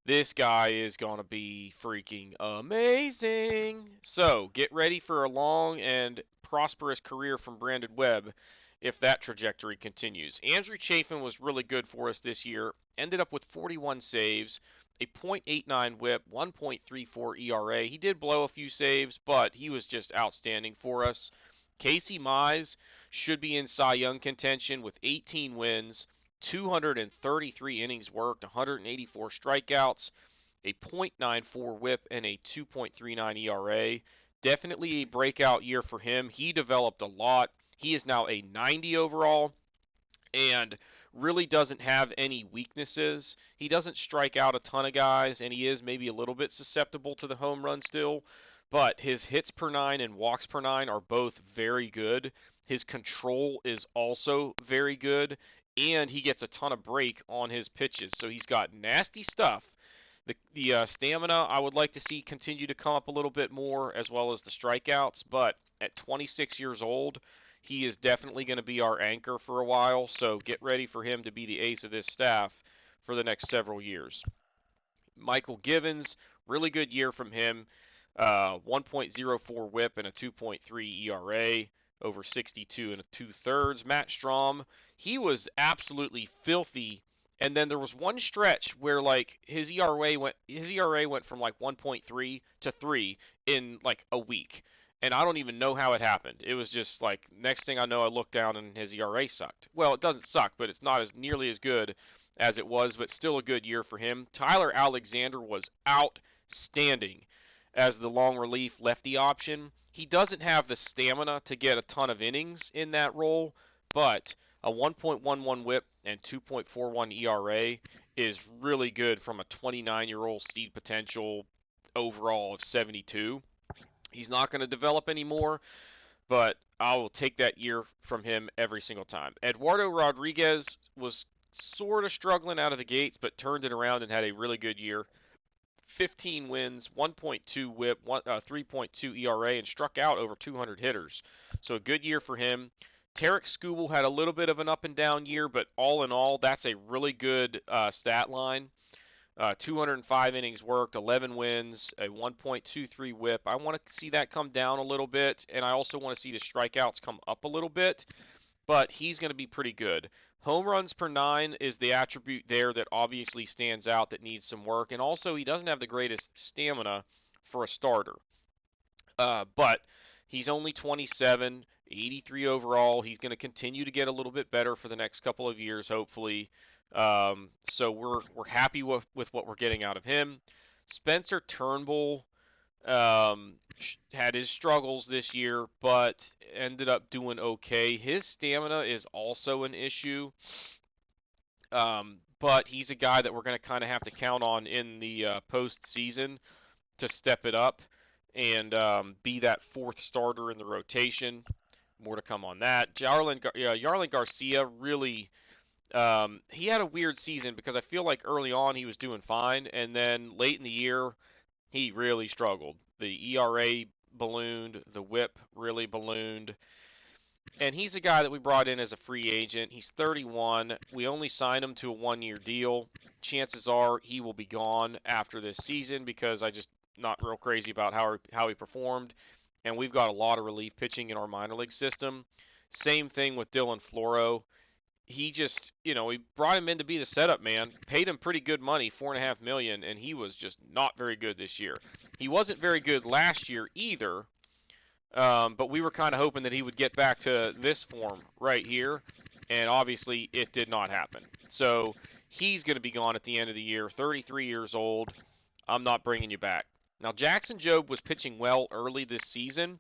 Speaker 2: This guy is going to be freaking amazing. So, get ready for a long and prosperous career from Brandon Webb if that trajectory continues. Andrew Chafin was really good for us this year. Ended up with 41 saves, a .89 whip, 1.34 ERA. He did blow a few saves, but he was just outstanding for us. Casey Mize should be in Cy Young contention with 18 wins, 233 innings worked, 184 strikeouts, a .94 whip, and a 2.39 ERA. Definitely a breakout year for him. He developed a lot. He is now a 90 overall and really doesn't have any weaknesses. He doesn't strike out a ton of guys, and he is maybe a little bit susceptible to the home run still, but his hits per 9 and walks per 9 are both very good. His control is also very good, and he gets a ton of break on his pitches. So he's got nasty stuff. The stamina I would like to see continue to come up a little bit more, as well as the strikeouts, but at 26 years old, he is definitely going to be our anchor for a while, so get ready for him to be the ace of this staff for the next several years. Michael Givens, really good year from him. 1.04 whip and a 2.3 ERA over 62 and 2/3. Matt Strom, he was absolutely filthy, and then there was one stretch where like his ERA went from like 1.3 to 3 in like a week. And I don't even know how it happened. It was just like, next thing I know, I looked down and his ERA sucked. Well, it doesn't suck, but it's not as nearly as good as it was, but still a good year for him. Tyler Alexander was outstanding as the long relief lefty option. He doesn't have the stamina to get a ton of innings in that role, but a 1.11 whip and 2.41 ERA is really good from a 29-year-old seed potential overall of 72. He's not going to develop anymore, but I will take that year from him every single time. Eduardo Rodriguez was sort of struggling out of the gates, but turned it around and had a really good year. 15 wins, 1.2 WHIP, 3.2 ERA, and struck out over 200 hitters. So a good year for him. Tarek Skubal had a little bit of an up and down year, but all in all, that's a really good stat line. 205 innings worked, 11 wins, a 1.23 WHIP. I want to see that come down a little bit, and I also want to see the strikeouts come up a little bit, but he's going to be pretty good. Home runs per 9 is the attribute there that obviously stands out that needs some work, and also he doesn't have the greatest stamina for a starter. But he's only 27, 83 overall. He's going to continue to get a little bit better for the next couple of years, hopefully. So we're happy with what we're getting out of him. Spencer Turnbull had his struggles this year, but ended up doing okay. His stamina is also an issue, but he's a guy that we're going to kind of have to count on in the postseason to step it up and be that fourth starter in the rotation. More to come on that. Yarlin Garcia really. He had a weird season because I feel like early on he was doing fine, and then late in the year he really struggled. The ERA ballooned, the WHIP really ballooned, and he's a guy that we brought in as a free agent. He's 31. We only signed him to a one-year deal. Chances are he will be gone after this season because I just not real crazy about how he performed, and we've got a lot of relief pitching in our minor league system. Same thing with Dylan Floro. He just, we brought him in to be the setup man, paid him pretty good money, $4.5 million, and he was just not very good this year. He wasn't very good last year either, but we were kind of hoping that he would get back to this form right here, and obviously it did not happen. So he's going to be gone at the end of the year, 33 years old. I'm not bringing you back. Now, Jackson Jobe was pitching well early this season,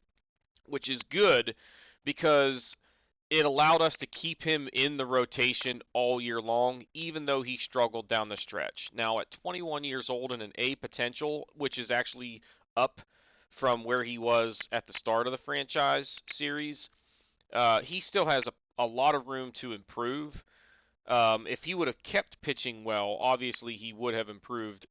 Speaker 2: which is good because it allowed us to keep him in the rotation all year long, even though he struggled down the stretch. Now, at 21 years old and an A potential, which is actually up from where he was at the start of the franchise series, he still has a lot of room to improve. If he would have kept pitching well, obviously he would have improved,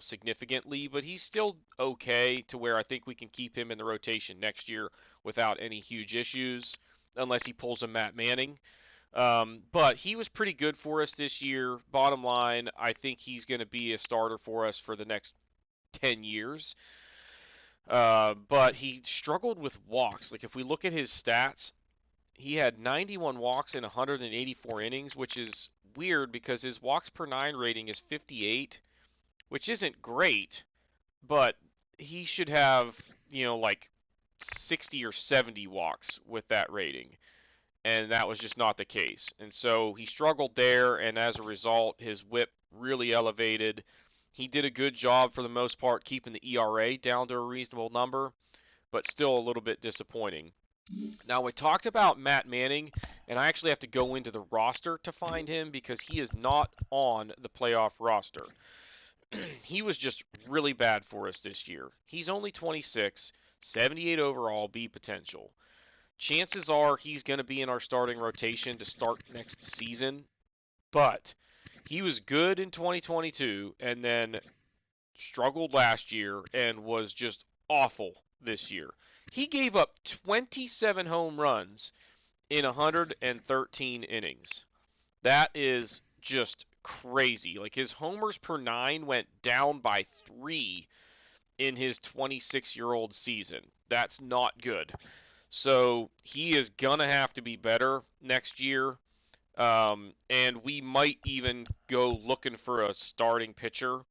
Speaker 2: significantly, but he's still okay to where I think we can keep him in the rotation next year without any huge issues. Unless he pulls a Matt Manning. But he was pretty good for us this year. Bottom line, I think he's going to be a starter for us for the next 10 years. But he struggled with walks. Like, if we look at his stats, he had 91 walks in 184 innings, which is weird because his walks per 9 rating is 58, which isn't great, but he should have, like 60 or 70 walks with that rating, and that was just not the case. And so he struggled there, and as a result, his WHIP really elevated. He did a good job for the most part keeping the ERA down to a reasonable number, but still a little bit disappointing. Now, we talked about Matt Manning, and I actually have to go into the roster to find him because he is not on the playoff roster. He was just really bad for us this year. He's only 26. 78 overall, B potential. Chances are he's going to be in our starting rotation to start next season, but he was good in 2022 and then struggled last year and was just awful this year. He gave up 27 home runs in 113 innings. That is just crazy. Like, his homers per 9 went down by 3 in his 26-year-old season. That's not good. So he is going to have to be better next year. And we might even go looking for a starting pitcher,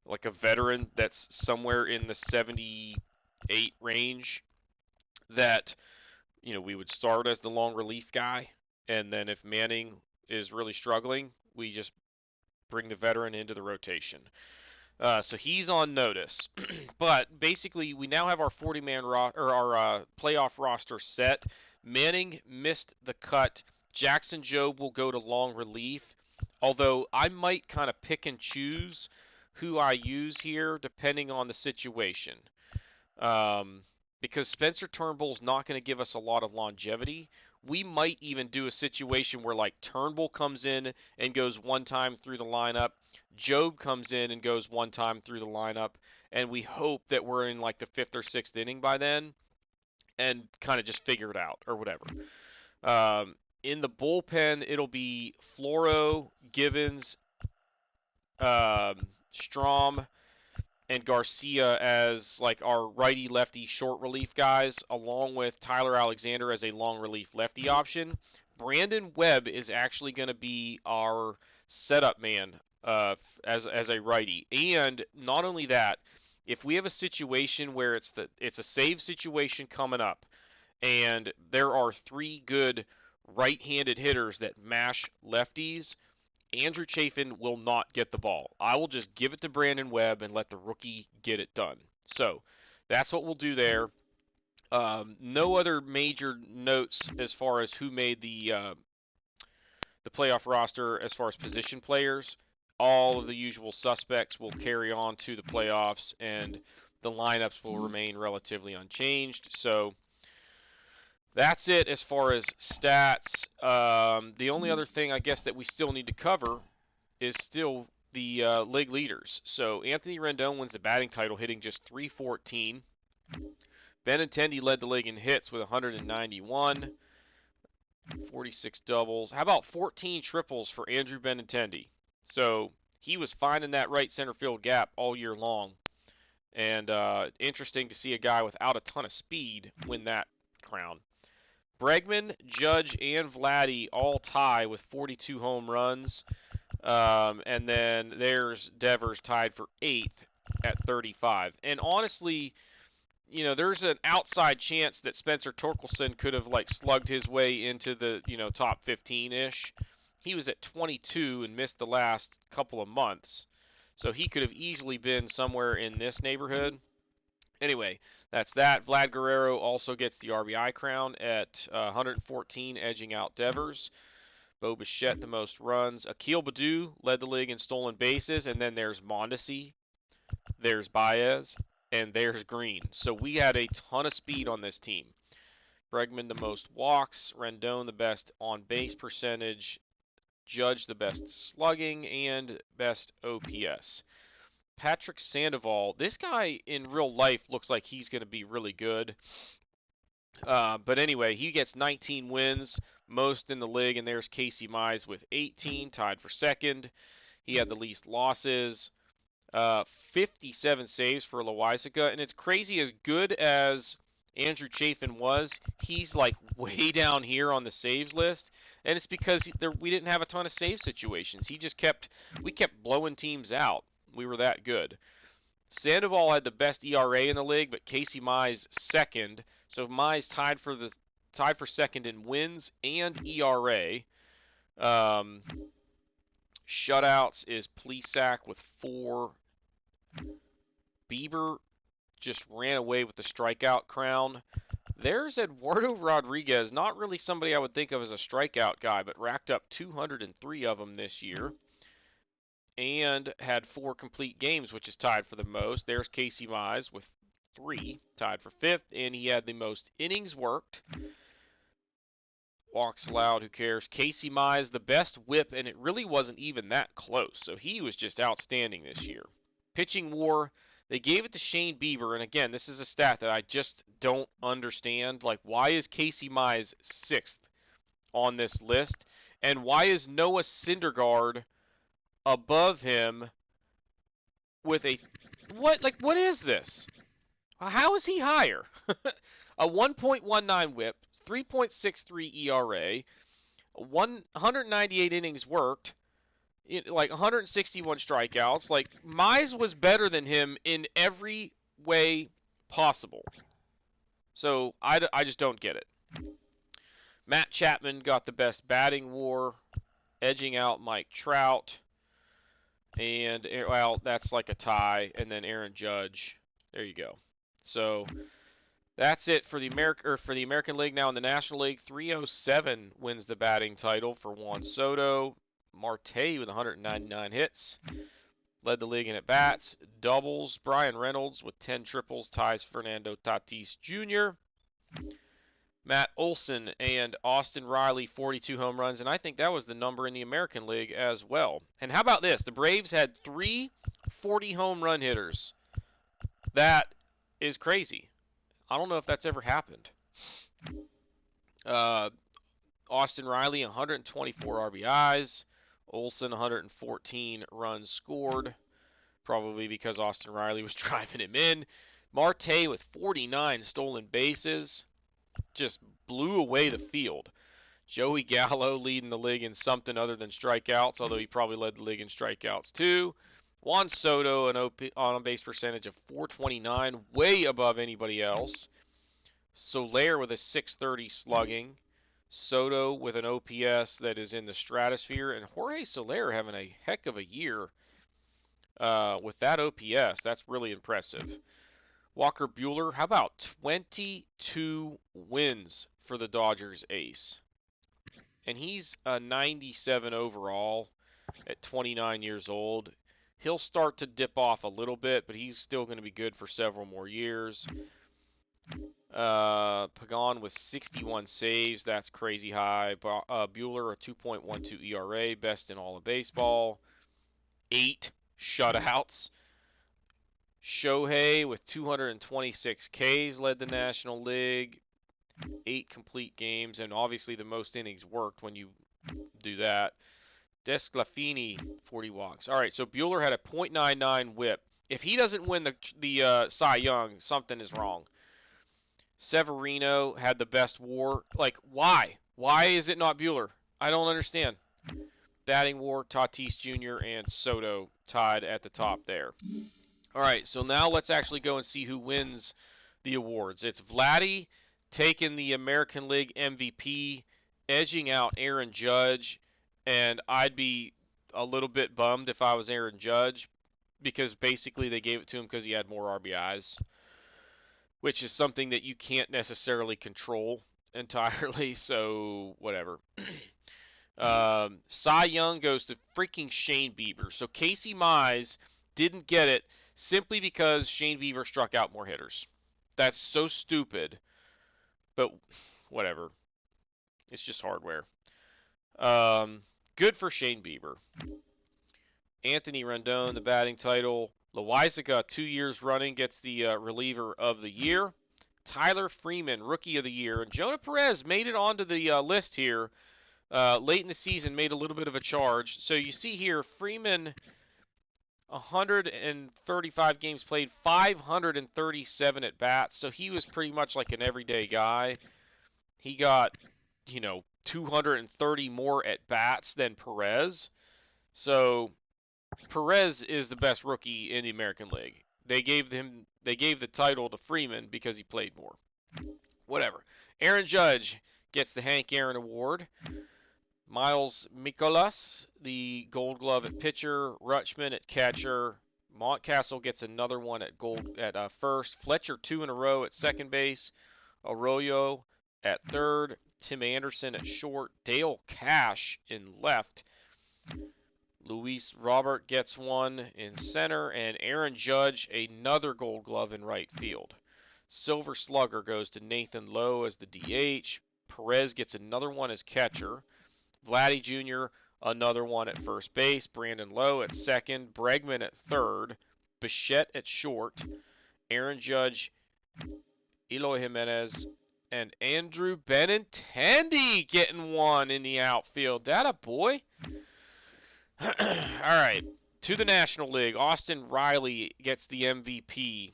Speaker 2: like a veteran that's somewhere in the 78 range that, we would start as the long relief guy. And then if Manning is really struggling, we just bring the veteran into the rotation. So he's on notice. But basically, we now have our 40-man our playoff roster set. Manning missed the cut. Jackson Jobe will go to long relief. Although I might kind of pick and choose who I use here depending on the situation. Because Spencer Turnbull's not going to give us a lot of longevity. We might even do a situation where, like, Turnbull comes in and goes one time through the lineup, Job comes in and goes one time through the lineup, and we hope that we're in like the 5th or 6th inning by then and kind of just figure it out or whatever. In the bullpen, it'll be Floro, Givens, Strom, and Garcia as like our righty lefty short relief guys, along with Tyler Alexander as a long relief lefty option. Brandon Webb is actually going to be our setup man as a righty, and not only that, if we have a situation where it's a save situation coming up, and there are 3 good right-handed hitters that mash lefties, Andrew Chafin will not get the ball. I will just give it to Brandon Webb and let the rookie get it done. So that's what we'll do there. No other major notes as far as who made the playoff roster as far as position players. All of the usual suspects will carry on to the playoffs, and the lineups will remain relatively unchanged. So that's it as far as stats. The only other thing I guess that we still need to cover is still the league leaders. So Anthony Rendon wins the batting title, hitting just .314. Benintendi led the league in hits with 191, 46 doubles. How about 14 triples for Andrew Benintendi? So he was finding that right center field gap all year long. And interesting to see a guy without a ton of speed win that crown. Bregman, Judge, and Vladdy all tie with 42 home runs. And then there's Devers tied for 8th at 35. And honestly, you know, there's an outside chance that Spencer Torkelson could have like slugged his way into the, top 15-ish. He was at 22 and missed the last couple of months. So he could have easily been somewhere in this neighborhood. Anyway, that's that. Vlad Guerrero also gets the RBI crown at 114, edging out Devers. Bo Bichette the most runs. Akil Baddoo led the league in stolen bases, and then there's Mondesi, there's Baez, and there's Green. So we had a ton of speed on this team. Bregman the most walks, Rendon the best on base percentage, Judge the best slugging, and best OPS. Patrick Sandoval, this guy in real life looks like he's going to be really good. But anyway, he gets 19 wins, most in the league, and there's Casey Mize with 18, tied for second. He had the least losses, 57 saves for Loizaga, and it's crazy, as good as Andrew Chafin was, he's like way down here on the saves list, and it's because we didn't have a ton of save situations. We kept blowing teams out. We were that good. Sandoval had the best ERA in the league, but Casey Mize second. So Mize tied for second in wins and ERA. Shutouts is Plesac with 4. Bieber just ran away with the strikeout crown. There's Eduardo Rodriguez, not really somebody I would think of as a strikeout guy, but racked up 203 of them this year. And had 4 complete games, which is tied for the most. There's Casey Mize with 3, tied for 5th, and he had the most innings worked. Walks allowed, who cares? Casey Mize, the best whip, and it really wasn't even that close. So he was just outstanding this year. Pitching WAR, they gave it to Shane Bieber, and again, this is a stat that I just don't understand. Like, why is Casey Mize 6th on this list? And why is Noah Syndergaard above him with a what is this? How is he higher? A 1.19 whip, 3.63 ERA, 198 innings worked, like 161 strikeouts. Like, Mize was better than him in every way possible. So I just don't get it. Matt Chapman got the best batting WAR, edging out Mike Trout. And, well, that's like a tie, and then Aaron Judge. There you go. So that's it for the American League. Now in the National League, 307 wins the batting title for Juan Soto. Marte with 199 hits led the league in at-bats. Doubles, Brian Reynolds with 10 triples ties Fernando Tatis Jr. Matt Olson and Austin Riley, 42 home runs, and I think that was the number in the American League as well. And how about this? The Braves had 3 40 home run hitters. That is crazy. I don't know if that's ever happened. Austin Riley, 124 RBIs. Olson, 114 runs scored, probably because Austin Riley was driving him in. Marte with 49 stolen bases, just blew away the field. Joey Gallo leading the league in something other than strikeouts, although he probably led the league in strikeouts too. Juan Soto, an on-base percentage of 429, way above anybody else. Soler with a 630 slugging. Soto with an OPS that is in the stratosphere. And Jorge Soler having a heck of a year with that OPS. That's really impressive. Walker Buehler, how about 22 wins for the Dodgers ace? And he's a 97 overall at 29 years old. He'll start to dip off a little bit, but he's still going to be good for several more years. Pagan with 61 saves. That's crazy high. Buehler, a 2.12 ERA, best in all of baseball. 8 shutouts. Shohei with 226 Ks led the National League. 8 complete games, and obviously the most innings worked when you do that. Desclafini, 40 walks. All right, so Buehler had a .99 whip. If he doesn't win the Cy Young, something is wrong. Severino had the best WAR. Like, why? Why is it not Buehler? I don't understand. Batting WAR, Tatis Jr. and Soto tied at the top there. All right, so now let's actually go and see who wins the awards. It's Vladdy taking the American League MVP, edging out Aaron Judge, and I'd be a little bit bummed if I was Aaron Judge, because basically they gave it to him because he had more RBIs, which is something that you can't necessarily control entirely, so whatever. Cy Young goes to freaking Shane Bieber. So Casey Mize didn't get it simply because Shane Bieber struck out more hitters. That's so stupid, but whatever. It's just hardware. Good for Shane Bieber. Anthony Rendon, the batting title. Loizaga, 2 years running, gets the reliever of the year. Tyler Freeman, rookie of the year. And Jonah Perez made it onto the list here. Late in the season, made a little bit of a charge. So you see here, Freeman, 135 games played, 537 at bats. So he was pretty much like an everyday guy. He got, 230 more at bats than Perez. So Perez is the best rookie in the American League. They gave the title to Freeman because he played more. Whatever. Aaron Judge gets the Hank Aaron Award. Miles Mikolas, the Gold Glove at pitcher. Rutschman at catcher. Montcastle gets another one at first. Fletcher 2 in a row at second base. Arroyo at third. Tim Anderson at short. Dale Cash in left. Luis Robert gets one in center. And Aaron Judge, another Gold Glove in right field. Silver Slugger goes to Nathan Lowe as the DH. Perez gets another one as catcher. Vladdy Jr., another one at first base. Brandon Lowe at second. Bregman at third. Bichette at short. Aaron Judge, Eloy Jimenez, and Andrew Benintendi getting one in the outfield. That a boy? All right. To the National League, Austin Riley gets the MVP.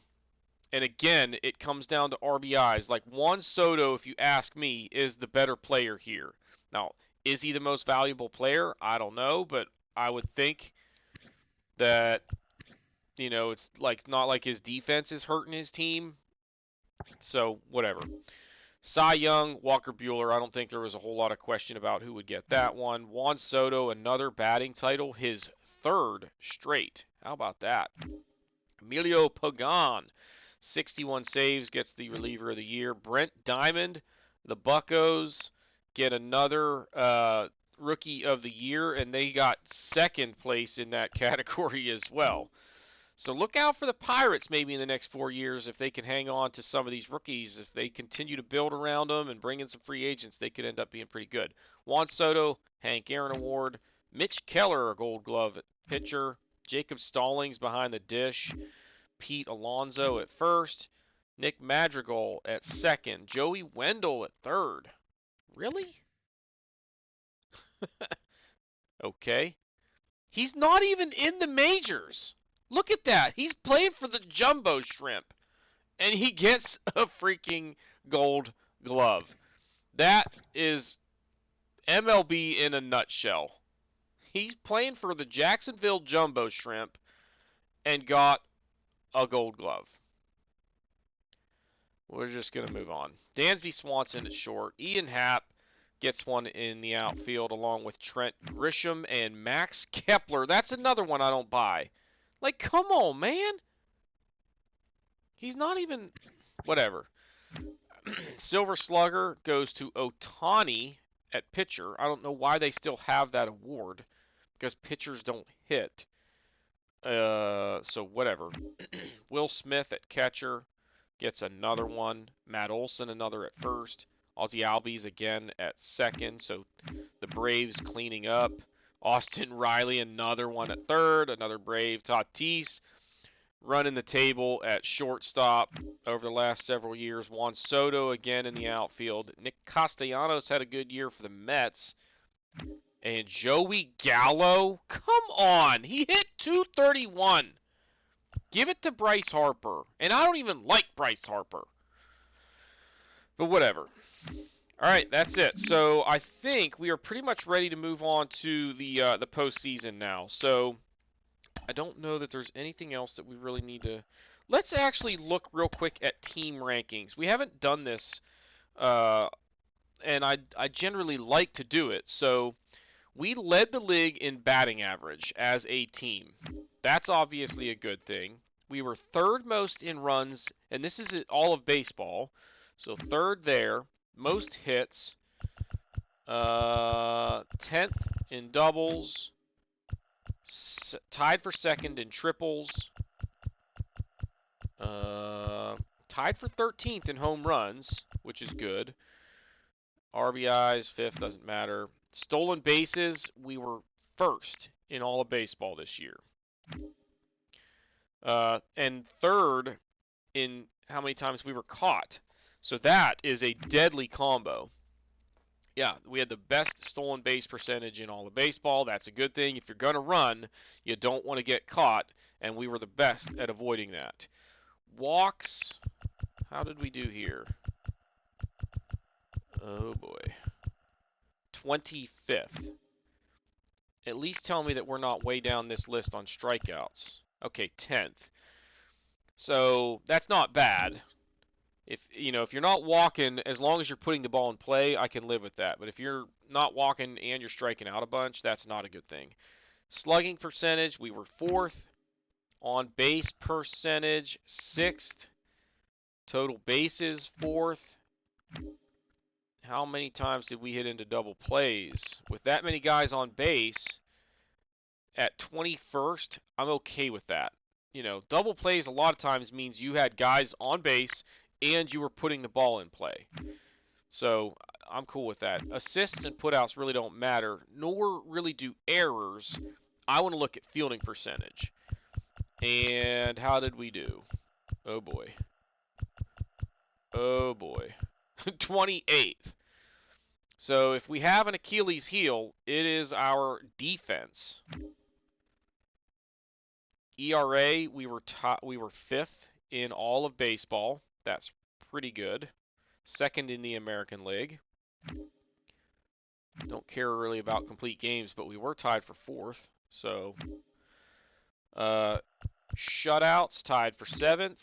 Speaker 2: And again, it comes down to RBIs. Like Juan Soto, if you ask me, is the better player here. Now, is he the most valuable player? I don't know, but I would think that, it's like not like his defense is hurting his team. So, whatever. Cy Young, Walker Buehler, I don't think there was a whole lot of question about who would get that one. Juan Soto, another batting title, his third straight. How about that? Emilio Pagan, 61 saves, gets the reliever of the year. Brent Diamond, the Buccos, get another rookie of the year, and they got second place in that category as well. So look out for the Pirates maybe in the next 4 years if they can hang on to some of these rookies. If they continue to build around them and bring in some free agents, they could end up being pretty good. Juan Soto, Hank Aaron Award, Mitch Keller, a Gold Glove at pitcher, Jacob Stallings behind the dish, Pete Alonso at first, Nick Madrigal at second, Joey Wendell at third. Really? Okay. He's not even in the majors. Look at that. He's playing for the Jumbo Shrimp, and he gets a freaking Gold Glove. That is MLB in a nutshell. He's playing for the Jacksonville Jumbo Shrimp and got a Gold Glove. We're just going to move on. Dansby Swanson at short. Ian Happ gets one in the outfield along with Trent Grisham and Max Kepler. That's another one I don't buy. Like, come on, man. He's not even... Whatever. Silver Slugger goes to Ohtani at pitcher. I don't know why they still have that award, because pitchers don't hit. So whatever. Will Smith at catcher gets another one. Matt Olson another at first. Ozzie Albies again at second. So the Braves cleaning up. Austin Riley another one at third. Another Brave. Tatis running the table at shortstop over the last several years. Juan Soto again in the outfield. Nick Castellanos had a good year for the Mets. And Joey Gallo, come on, he hit 231. Give it to Bryce Harper. And I don't even like Bryce Harper. But whatever. All right, that's it. So I think we are pretty much ready to move on to the postseason now. So I don't know that there's anything else that we really need to... Let's actually look real quick at team rankings. We haven't done this, and I generally like to do it. So we led the league in batting average as a team. That's obviously a good thing. We were third most in runs, and this is all of baseball. So third there, most hits, 10th in doubles, tied for second in triples, tied for 13th in home runs, which is good. RBIs, 5th, doesn't matter. Stolen bases, we were first in all of baseball this year. And third in how many times we were caught. So that is a deadly combo. Yeah, we had the best stolen base percentage in all of baseball. That's a good thing. If you're going to run, you don't want to get caught, and we were the best at avoiding that. Walks, how did we do here? Oh, boy. 25th. At least tell me that we're not way down this list on strikeouts. Okay, 10th. So that's not bad. If you're not walking, as long as you're putting the ball in play, I can live with that. But if you're not walking and you're striking out a bunch, that's not a good thing. Slugging percentage, we were 4th. On base percentage, 6th. Total bases, 4th. How many times did we hit into double plays? With that many guys on base, at 21st, I'm okay with that. Double plays a lot of times means you had guys on base and you were putting the ball in play. So I'm cool with that. Assists and putouts really don't matter, nor really do errors. I want to look at fielding percentage. And how did we do? Oh, boy. Oh, boy. 28th. So if we have an Achilles heel, it is our defense. ERA, we were 5th in all of baseball. That's pretty good. 2nd in the American League. Don't care really about complete games, but we were tied for 4th. So, shutouts tied for 7th.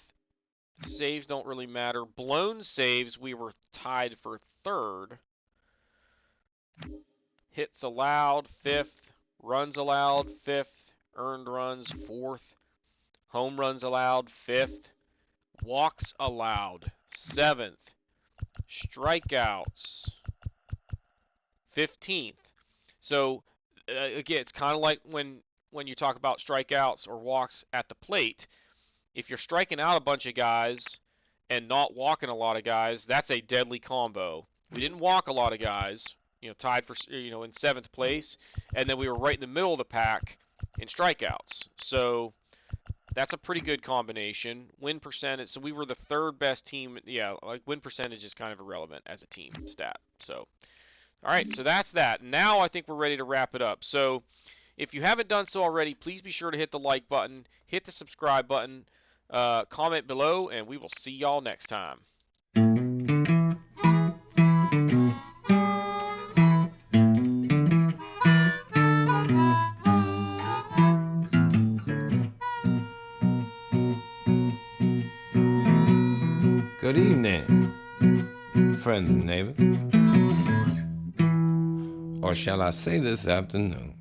Speaker 2: Saves don't really matter. Blown saves, we were tied for 3rd. Hits allowed, 5th. Runs allowed, 5th. Earned runs, 4th. Home runs allowed, 5th. Walks allowed, 7th. Strikeouts, 15th. So, again, it's kind of like when when you talk about strikeouts or walks at the plate. If you're striking out a bunch of guys and not walking a lot of guys, that's a deadly combo. We didn't walk a lot of guys, tied for, in 7th place, and then we were right in the middle of the pack in strikeouts. So that's a pretty good combination. Win percentage, so we were the 3rd best team. Yeah, like win percentage is kind of irrelevant as a team stat. So, all right, so that's that. Now I think we're ready to wrap it up. So if you haven't done so already, please be sure to hit the like button, hit the subscribe button, comment below, and we will see y'all next time.
Speaker 1: Good evening, friends and neighbors. Or shall I say this afternoon?